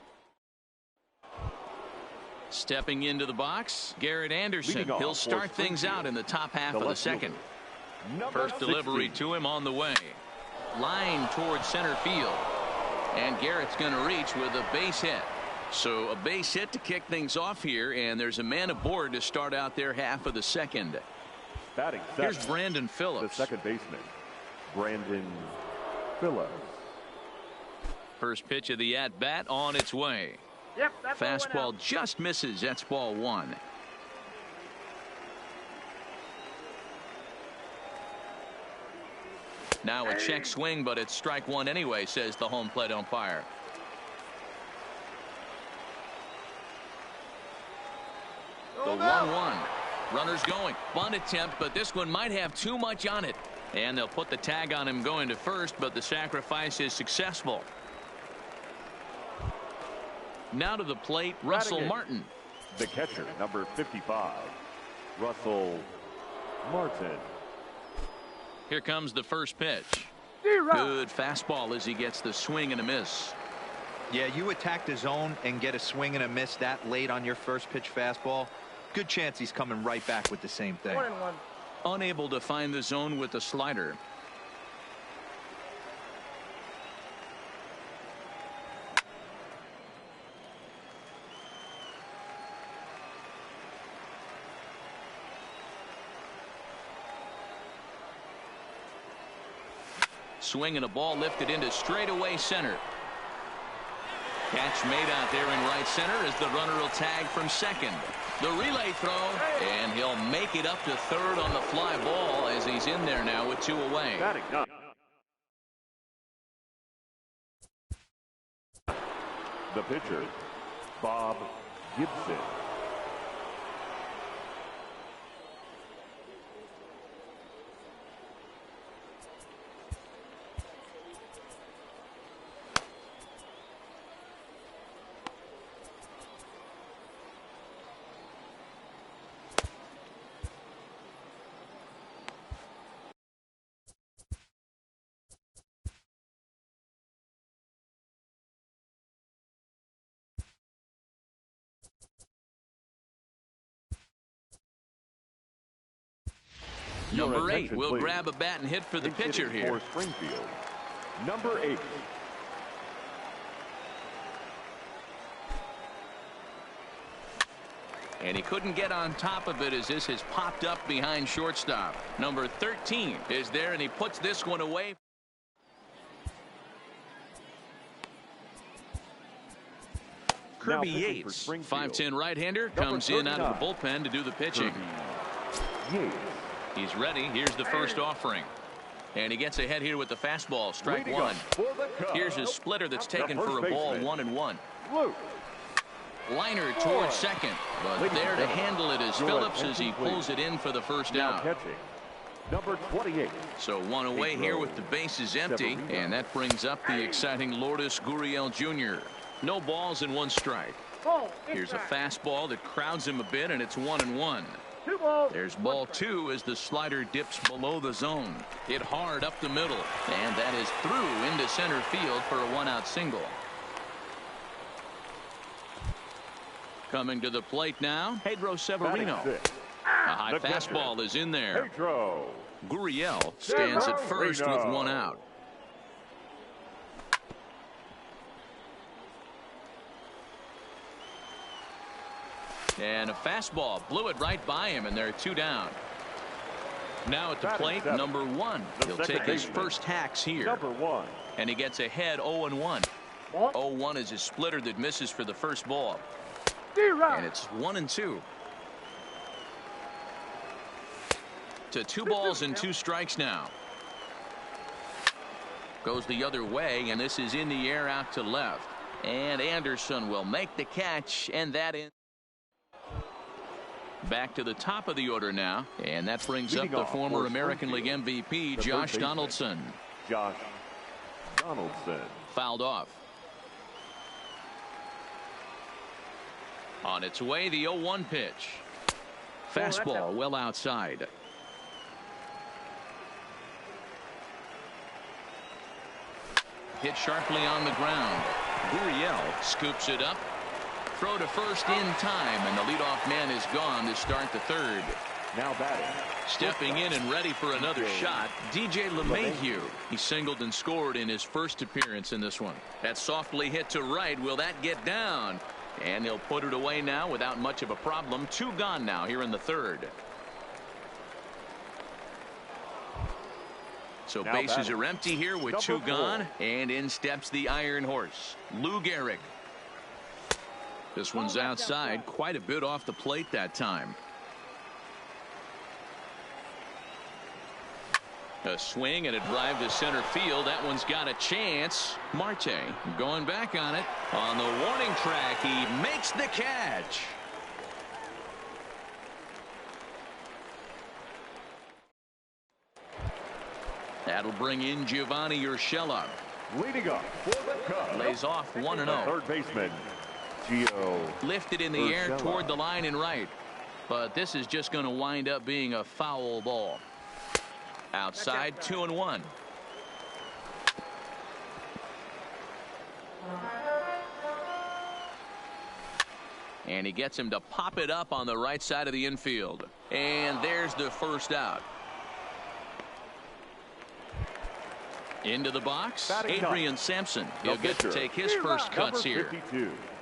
Stepping into the box, Garrett Anderson. He'll start things out in the top half of the second. First delivery to him on the way. Line towards center field. And Garrett's going to reach with a base hit. So a base hit to kick things off here, and there's a man aboard to start out their half of the second. Batting Here's Brandon Phillips. The second baseman, Brandon Phillips. First pitch of the at-bat on its way. Yep, that's fastball just misses. That's ball one. Now a check swing, but it's strike one anyway, says the home plate umpire. The 1-1. Runners going. Bunt attempt, but this one might have too much on it. And they'll put the tag on him going to first, but the sacrifice is successful. Now to the plate, Russell Martin. The catcher, number 55, Russell Martin. Here comes the first pitch. Good fastball as he gets the swing and a miss. Yeah, you attack the zone and get a swing and a miss that late on your first pitch fastball. Good chance he's coming right back with the same thing. 1-1. Unable to find the zone with the slider. Swing and a ball lifted into straightaway center. Catch made out there in right center as the runner will tag from second. The relay throw, and he'll make it up to third on the fly ball as he's in there now with 2 away. The pitcher, Bob Gibson. Number 8 attention, will please. grab a bat and hit for the pitcher Hitting here. For Springfield, number 8. And he couldn't get on top of it as this has popped up behind shortstop. Number 13 is there, and he puts this one away. Kirby Yates, 5'10" right-hander, comes in out of the bullpen to do the pitching. He's ready. Here's the first offering. And he gets ahead here with the fastball. Strike one. Here's his splitter that's taken for a ball, 1-1. Liner towards second, but there to handle it is Phillips as he pulls it in for the first out. Number 28. So one away here with the bases empty, and that brings up the exciting Lourdes Gurriel Jr. No balls and 1 strike. Here's a fastball that crowds him a bit, and it's 1-1. There's ball 2 as the slider dips below the zone. Hit hard up the middle, and that is through into center field for a 1-out single. Coming to the plate now, Pedro Severino. A high fastball is in there. Gurriel stands at first with 1 out. And a fastball blew it right by him, and there are 2 down. Now at the plate, number 1. He'll take his first hacks here. And he gets ahead 0-1. 0-1 is his splitter that misses for the first ball. And it's 1-2. To 2 balls and 2 strikes now. Goes the other way, and this is in the air out to left. And Anderson will make the catch, and that in. Back to the top of the order now, and that brings up the former American League MVP, Josh Donaldson. Fouled off. On its way, the 0-1 pitch. Fastball well outside. Hit sharply on the ground. Gurriel scoops it up. Throw to first in time, and the leadoff man is gone to start the third. Now batting. Stepping in and ready for another shot, DJ LeMahieu. He singled and scored in his first appearance in this one. That softly hit to right. Will that get down? And he'll put it away now without much of a problem. 2 gone now here in the third. So bases are empty here with 2 gone, and in steps the Iron Horse, Lou Gehrig. This one's outside, quite a bit off the plate that time. A swing and a drive to center field. That one's got a chance. Marte going back on it. On the warning track, he makes the catch. That'll bring in Giovanni Urshela. Leading up for the Cubs. Lays off 1-0. Third baseman, Gio. Lifted in the air toward the line and right. But this is just going to wind up being a foul ball. Outside, 2-1. And he gets him to pop it up on the right side of the infield. And there's the first out. Into the box, Adrian Sampson. He'll get to take his first cuts here.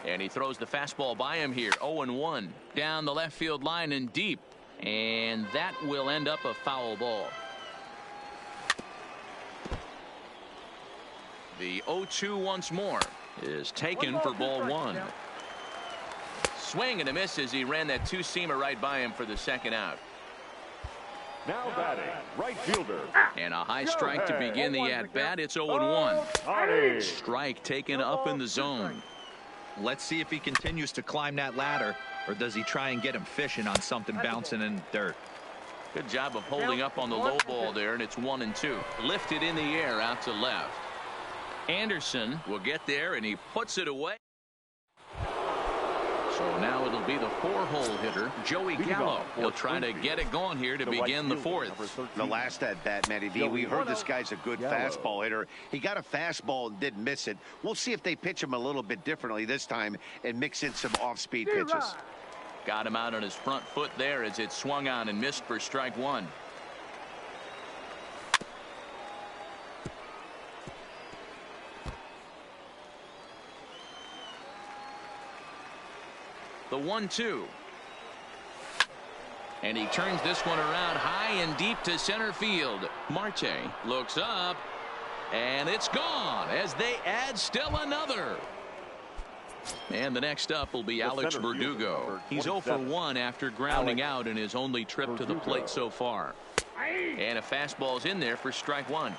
And he throws the fastball by him here. 0-1. Down the left field line and deep. And that will end up a foul ball. The 0-2 once more is taken for ball 1. Swing and a miss as he ran that 2-seamer right by him for the second out. Now batting, right fielder. And a high strike to begin the at-bat. It's 0-1. Strike taken up in the zone. Let's see if he continues to climb that ladder, or does he try and get him fishing on something bouncing in the dirt. Good job of holding up on the low ball there, and it's 1-2. Lifted in the air out to left. Anderson will get there, and he puts it away. So now it'll be the 4-hole hitter, Joey Gallo. He'll try to get it going here to begin the fourth. The last at bat, Matty D, we heard this guy's a good fastball hitter. He got a fastball and didn't miss it. We'll see if they pitch him a little bit differently this time and mix in some off-speed pitches. Got him out on his front foot there as it swung on and missed for strike 1. The 1-2. And he turns this one around high and deep to center field. Marte looks up, and it's gone as they add still another. And the next up will be Alex Verdugo. He's 0 for 1 after grounding out in his only trip to the plate so far. And a fastball's in there for strike one.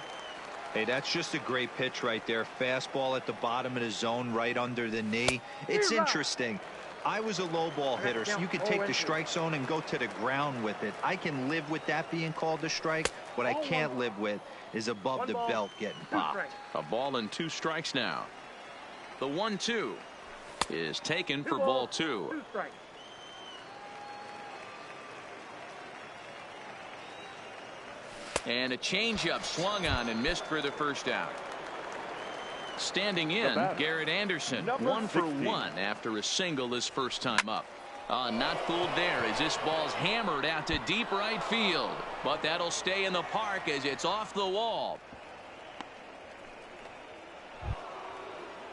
Hey, that's just a great pitch right there. Fastball at the bottom of the zone, right under the knee. It's interesting. I was a low ball hitter, so you could take the strike zone and go to the ground with it. I can live with that being called a strike. What I can't live with is above the belt getting popped. A ball and 2 strikes now. The 1-2 is taken for ball 2. And a changeup swung on and missed for the first out. Standing in, Garrett Anderson, 1 for 1 after a single his first time up. Not fooled there as this ball's hammered out to deep right field. But that'll stay in the park as it's off the wall.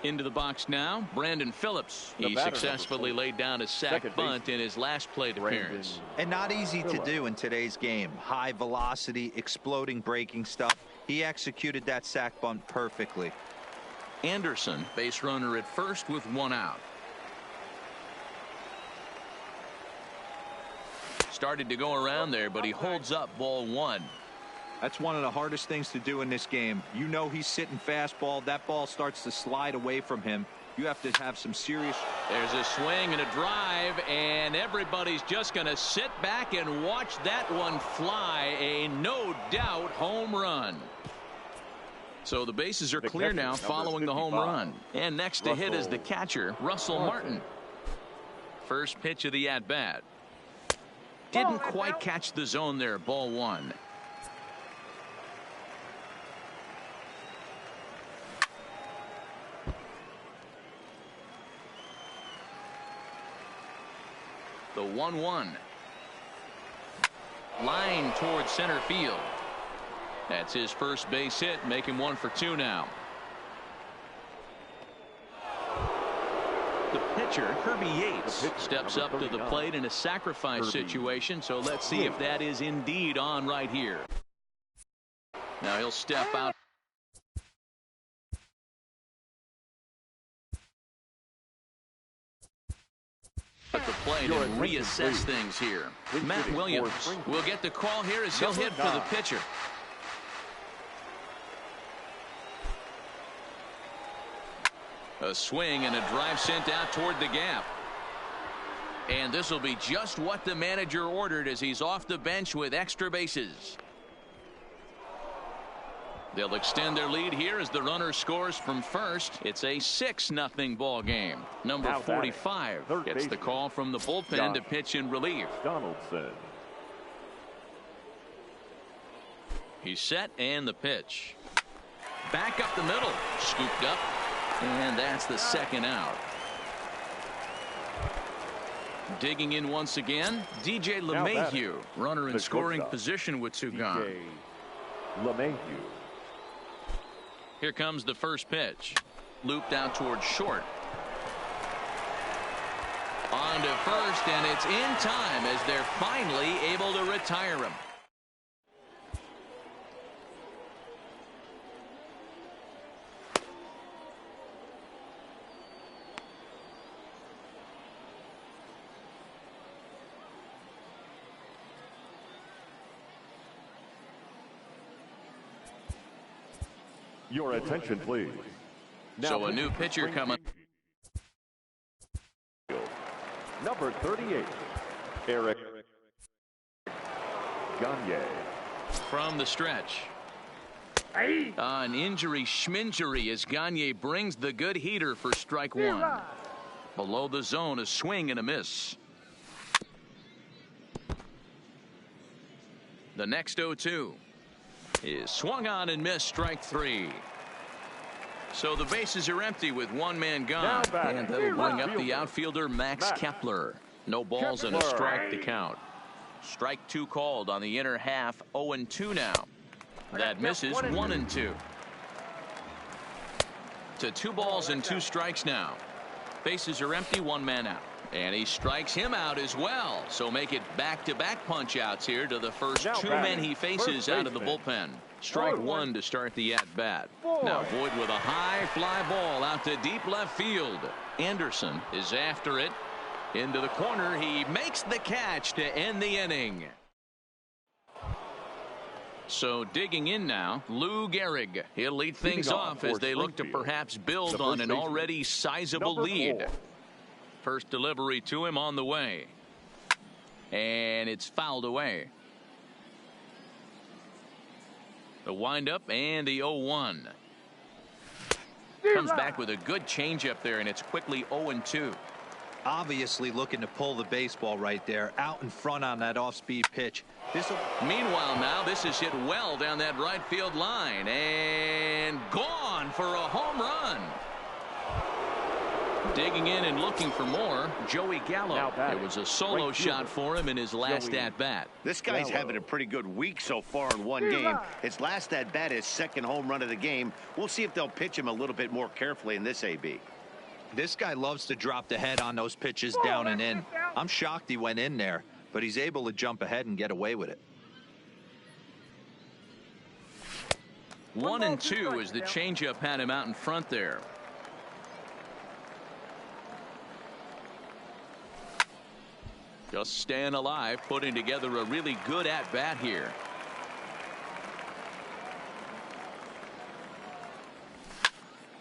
Into the box now, Brandon Phillips. He successfully laid down a sac bunt in his last plate appearance. And not easy to do in today's game. High velocity, exploding breaking stuff. He executed that sac bunt perfectly. Anderson, base runner at first with 1 out. Started to go around there, but he holds up ball 1. That's one of the hardest things to do in this game. You know he's sitting fastball. That ball starts to slide away from him. You have to have some serious. There's a swing and a drive, and everybody's just going to sit back and watch that one fly. A no doubt home run. So the bases are clear now following the home run. And next to hit is the catcher, Russell Martin. First pitch of the at-bat. Didn't quite catch the zone there, ball 1. The 1-1. Line towards center field. That's his first base hit, make him 1 for 2 now. The pitcher, Kirby Yates, steps up to the plate in a sacrifice situation, so let's see if that is indeed on right here. Now he'll step out. At the plate and reassess things here. Matt Williams will get the call here as he'll hit for the pitcher. A swing and a drive sent out toward the gap. And this will be just what the manager ordered as he's off the bench with extra bases. They'll extend their lead here as the runner scores from first. It's a 6-0 ball game. Number 45 gets the call from the bullpen to pitch in relief. Donaldson. He's set and the pitch. Back up the middle. Scooped up. And that's the second out. Digging in once again, DJ LeMahieu, runner in scoring position with 2 gone. LeMahieu. Here comes the first pitch. Looped out towards short. On to first, and it's in time as they're finally able to retire him. Your attention, please. So a new pitcher coming. Number 38, Eric Gagne. From the stretch. An injury schminjury as Gagne brings the good heater for strike 1. Below the zone, a swing and a miss. The next 0-2 is swung on and missed, strike 3. So the bases are empty with 1 man gone. And that'll bring up the outfielder Max Kepler. No balls and a strike to count. Strike 2 called on the inner half. 0-2 now. That misses. 1-2. To 2 balls and 2 strikes now. Bases are empty, 1 man out. And he strikes him out as well. So make it back-to-back punch-outs here to the first Now two men he faces out of the bullpen. Strike one to start the at-bat. Now Voit with a high fly ball out to deep left field. Anderson is after it. Into the corner. He makes the catch to end the inning. So digging in now, Lou Gehrig. He'll lead things off as they look to perhaps build on an already sizable lead. First delivery to him on the way. And it's fouled away. The windup and the 0-1. Comes back with a good changeup there, and it's quickly 0-2. Obviously looking to pull the baseball right there, out in front on that off-speed pitch. Meanwhile, now this is hit well down that right field line and gone for a home run. Digging in and looking for more, Joey Gallo. It was a solo shot for him in his last at-bat. This guy's having a pretty good week so far in one game. His last at-bat is second home run of the game. We'll see if they'll pitch him a little bit more carefully in this AB. This guy loves to drop the head on those pitches down and in. I'm shocked he went in there, but he's able to jump ahead and get away with it. 1-2 as the changeup had him out in front there. Just staying alive, putting together a really good at-bat here.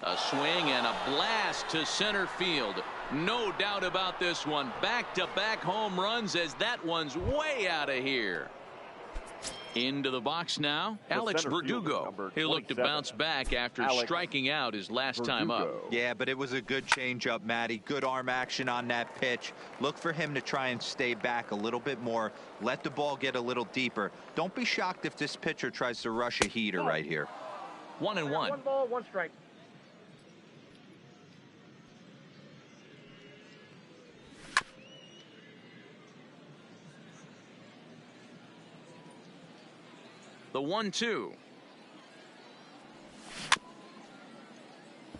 A swing and a blast to center field. No doubt about this one. Back-to-back home runs as that one's way out of here. Into the box now, Alex Verdugo. He'll look to bounce back after striking out his last time up. Yeah, but it was a good changeup, Matty. Good arm action on that pitch. Look for him to try and stay back a little bit more. Let the ball get a little deeper. Don't be shocked if this pitcher tries to rush a heater right here. 1-1. 1 ball, 1 strike. The 1-2.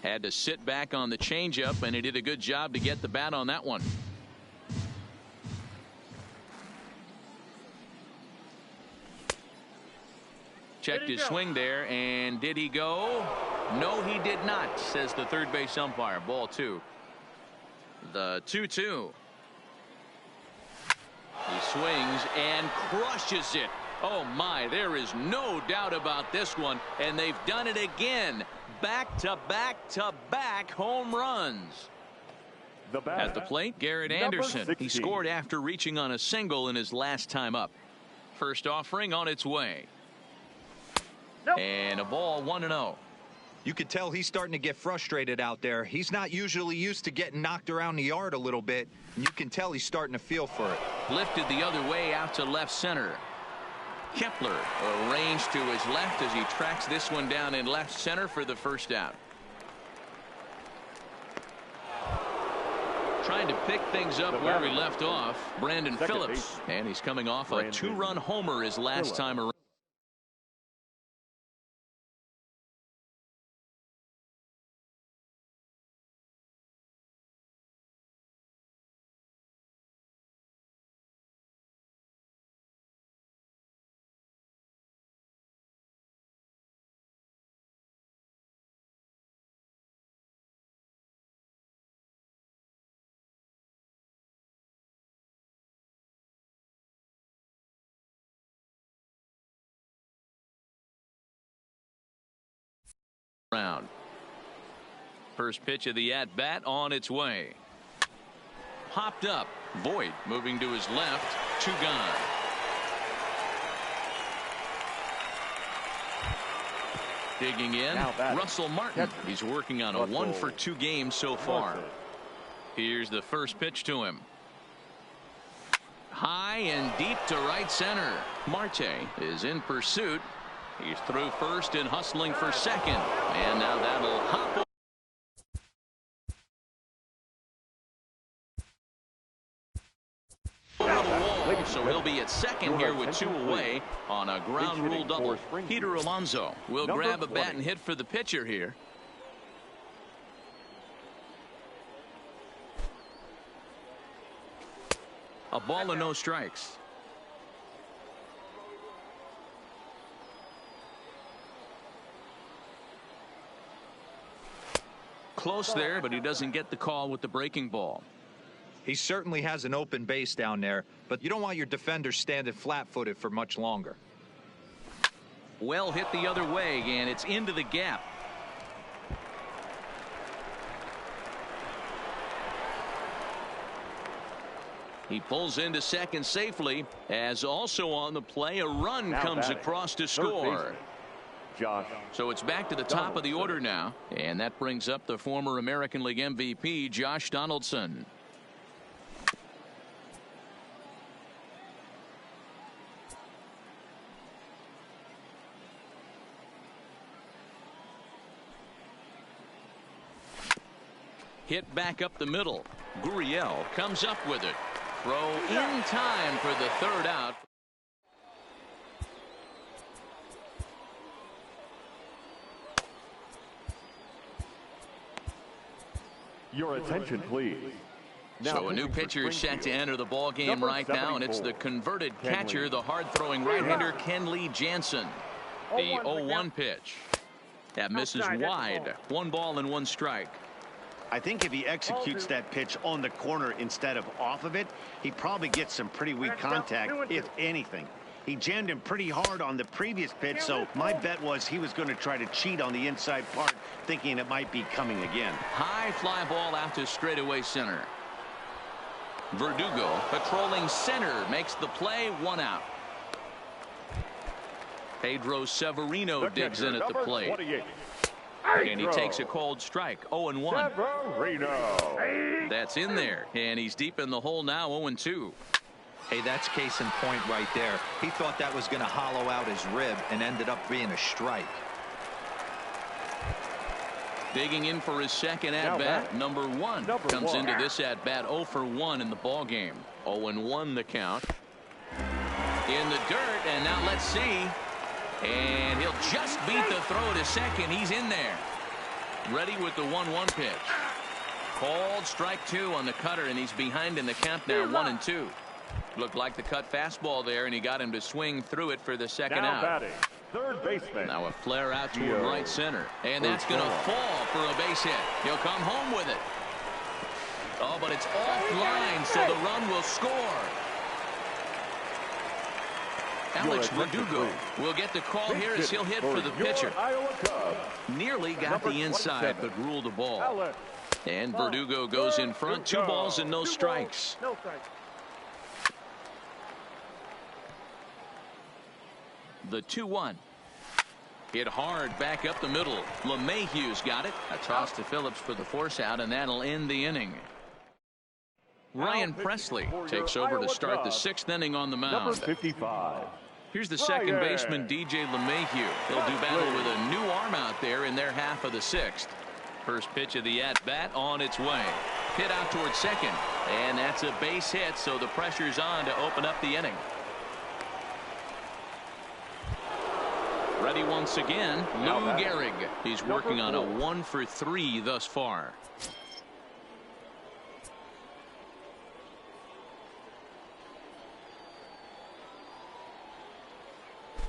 Had to sit back on the changeup, and he did a good job to get the bat on that one. Checked his swing there, and did he go? No, he did not, says the third base umpire. Ball 2. The 2-2. He swings and crushes it. Oh my, there is no doubt about this one, and they've done it again. Back-to-back-to-back home runs. At the plate, Garrett Anderson. He scored after reaching on a single in his last time up. First offering on its way. And a ball 1-0. You could tell he's starting to get frustrated out there. He's not usually used to getting knocked around the yard a little bit. And you can tell he's starting to feel for it. Lifted the other way out to left center. Kepler arranged to his left as he tracks this one down in left center for the first out. Trying to pick things up where we left off, Brandon Phillips. And he's coming off a 2-run homer his last time around. First pitch of the at-bat on its way. Popped up. Voit moving to his left. 2 gone. Digging in, Russell Martin. He's working on a 1-for-2 game so far. Here's the first pitch to him. High and deep to right center. Marte is in pursuit. He's through first and hustling for second. And now that'll hop. So he'll be at second here with 2 away on a ground rule double. Peter Alonso will grab a bat and hit for the pitcher here. A ball and no strikes. Close there, but he doesn't get the call with the breaking ball. He certainly has an open base down there, but you don't want your defender standing flat-footed for much longer. Well hit the other way, and it's into the gap. He pulls into second safely, as also on the play, a run comes across to score. Josh. So it's back to the top of the order now, and that brings up the former American League MVP, Josh Donaldson. Hit back up the middle. Gurriel comes up with it. Throw in time for the third out. Your attention, please. So a new pitcher is set to enter the ball game right now, and it's the converted catcher, the hard-throwing right-hander Kenley Jansen. The 0-1 pitch. That misses wide. 1 ball and 1 strike. I think if he executes that pitch on the corner instead of off of it, he probably gets some pretty weak contact, if anything. He jammed him pretty hard on the previous pitch, so my bet was he was going to try to cheat on the inside part, thinking it might be coming again. High fly ball out to straightaway center. Verdugo patrolling center makes the play, 1 out. Pedro Severino digs in at the plate. And he takes a cold strike. 0-1. That's in there, and he's deep in the hole now. 0-2. Hey, that's case in point right there. He thought that was going to hollow out his rib and ended up being a strike. Digging in for his second at-bat, number 1 comes into this at-bat 0 for 1 in the ball game. 0-1 the count. In the dirt, and now let's see. And he'll just beat the throw to second. He's in there. Ready with the 1-1 pitch. Called strike 2 on the cutter, and he's behind in the count now, 1-2. Looked like the cut fastball there, and he got him to swing through it for the second out. Batting, third baseman. Now a flare out toward right center, and that's going to fall for a base hit. He'll come home with it. Oh, but it's offline, so the run will score. Alex Verdugo will get the call here as he'll hit for the pitcher. Nearly got the inside, but ruled the ball. And Verdugo goes in front. 2 balls and no strikes. The 2-1. Hit hard back up the middle. LeMahieu's got it. A toss to Phillips for the force out, and that'll end the inning. Ryan Presley takes over to start the 6th inning on the mound. Number 55. Here's the second baseman, DJ LeMahieu. He'll do battle with a new arm out there in their half of the 6th. First pitch of the at-bat on its way. Hit out towards second, and that's a base hit, so the pressure's on to open up the inning. Ready once again, Lou Gehrig. He's working on a 1 for 3 thus far.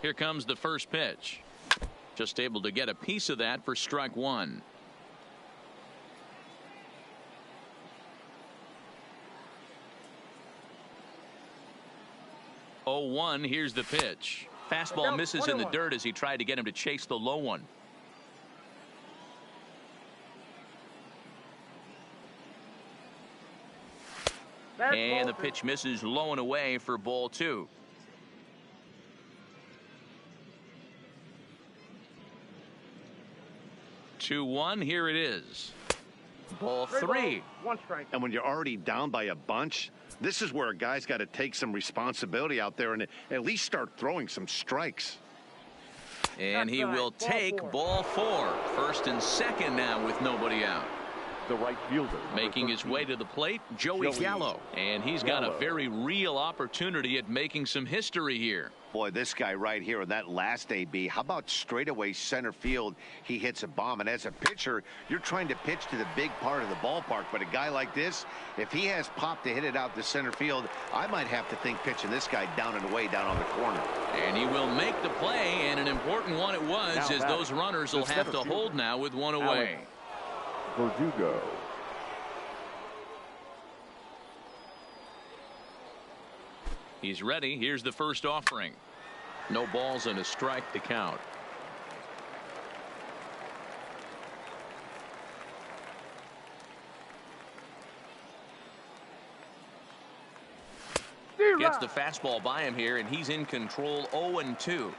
Here comes the first pitch. Just able to get a piece of that for strike 1. Oh, 1. Here's the pitch. Fastball misses in the dirt as he tried to get him to chase the low one. And the pitch misses low and away for ball 2. Two 1. Here it is. Ball 3. And when you're already down by a bunch, this is where a guy's got to take some responsibility out there and at least start throwing some strikes. And he will take ball 4. First and second now with nobody out. The right fielder. Making his way to the plate, Joey Gallo. And he's got a very real opportunity at making some history here. Boy, this guy right here on that last AB, how about straightaway center field? He hits a bomb, and as a pitcher, you're trying to pitch to the big part of the ballpark, but a guy like this, if he has pop to hit it out to center field, I might have to think pitching this guy down and away down on the corner. And he will make the play, and an important one it was, now as those runners will have to hold now with one away. Verdugo. He's ready. Here's the first offering. No balls and a strike to count. Gets the fastball by him here, and he's in control 0-2.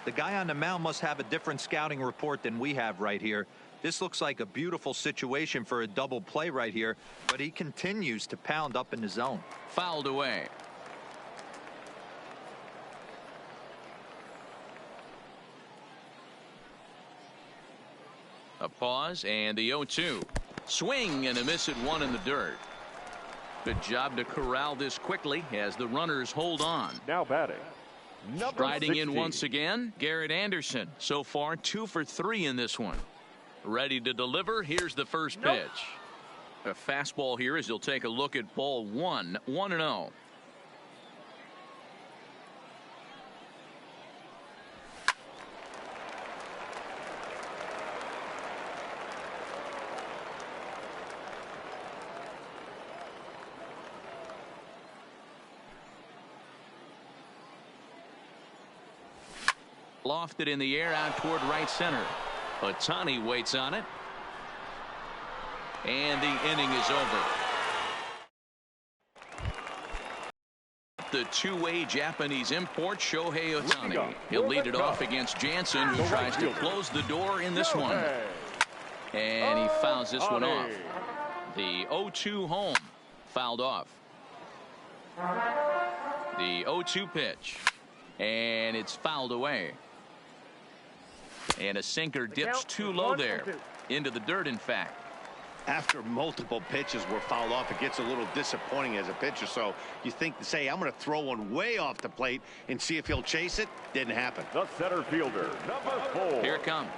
The guy on the mound must have a different scouting report than we have right here. This looks like a beautiful situation for a double play right here, but he continues to pound up in the zone. Fouled away. A pause and the 0-2. Swing and a miss at one in the dirt. Good job to corral this quickly as the runners hold on. Now batting, number Striding 60. in once again, Garrett Anderson. So far 2 for 3 in this one. Ready to deliver. Here's the first pitch. A fastball here as he'll take a look at ball 1. 1-0. Lofted in the air out toward right center. Ohtani waits on it. And the inning is over. The two-way Japanese import, Shohei Ohtani. He'll lead it off against Jansen, who tries to close the door in this one. And he fouls this one off. The 0-2 home fouled off. The 0-2 pitch. And it's fouled away. And a sinker dips too low there. Into the dirt, in fact. After multiple pitches were fouled off, it gets a little disappointing as a pitcher. So you think to say, I'm going to throw one way off the plate and see if he'll chase it. Didn't happen. The center fielder, number 4. Here it comes.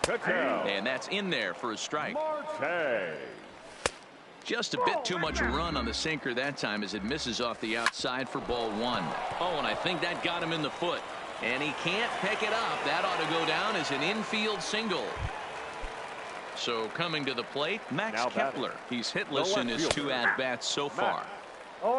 And that's in there for a strike. Marte. Just a bit too much run on the sinker that time as it misses off the outside for ball 1. Oh, and I think that got him in the foot. And he can't pick it up. That ought to go down as an infield single. So coming to the plate, Max Kepler. He's hitless in his 2 at-bats so far.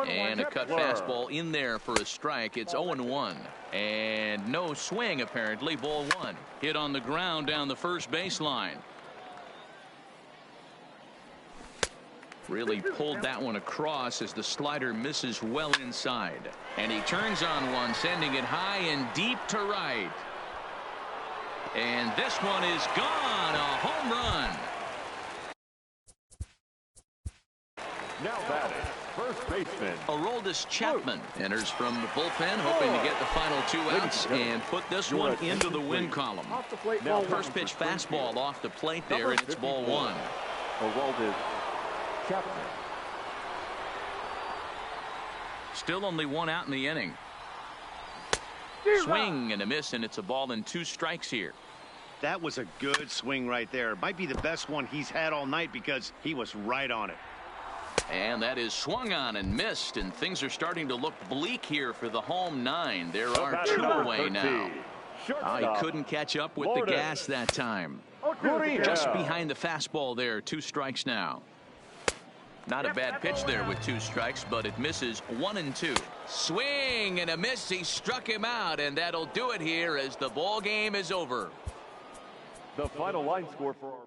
And a cut fastball in there for a strike. It's 0-1. And no swing, apparently. Ball 1. Hit on the ground down the first baseline. Really pulled that one across as the slider misses well inside. And he turns on one, sending it high and deep to right. And this one is gone. A home run. Now batting, first baseman. Aroldis Chapman enters from the bullpen, hoping to get the final 2 outs and put this one into the win column. Now first pitch fastball off the plate there, and it's ball 1. Aroldis Chapman. Still only 1 out in the inning. Swing and a miss, and it's a ball and 2 strikes here. That was a good swing right there. Might be the best one he's had all night because he was right on it. And that is swung on and missed, and things are starting to look bleak here for the home 9. There are 2 away now. He couldn't catch up with the gas that time. Just behind the fastball there. 2 strikes now. Not a bad pitch there with 2 strikes, but it misses 1-2. Swing and a miss. He struck him out, and that'll do it here as the ball game is over. The final line score for our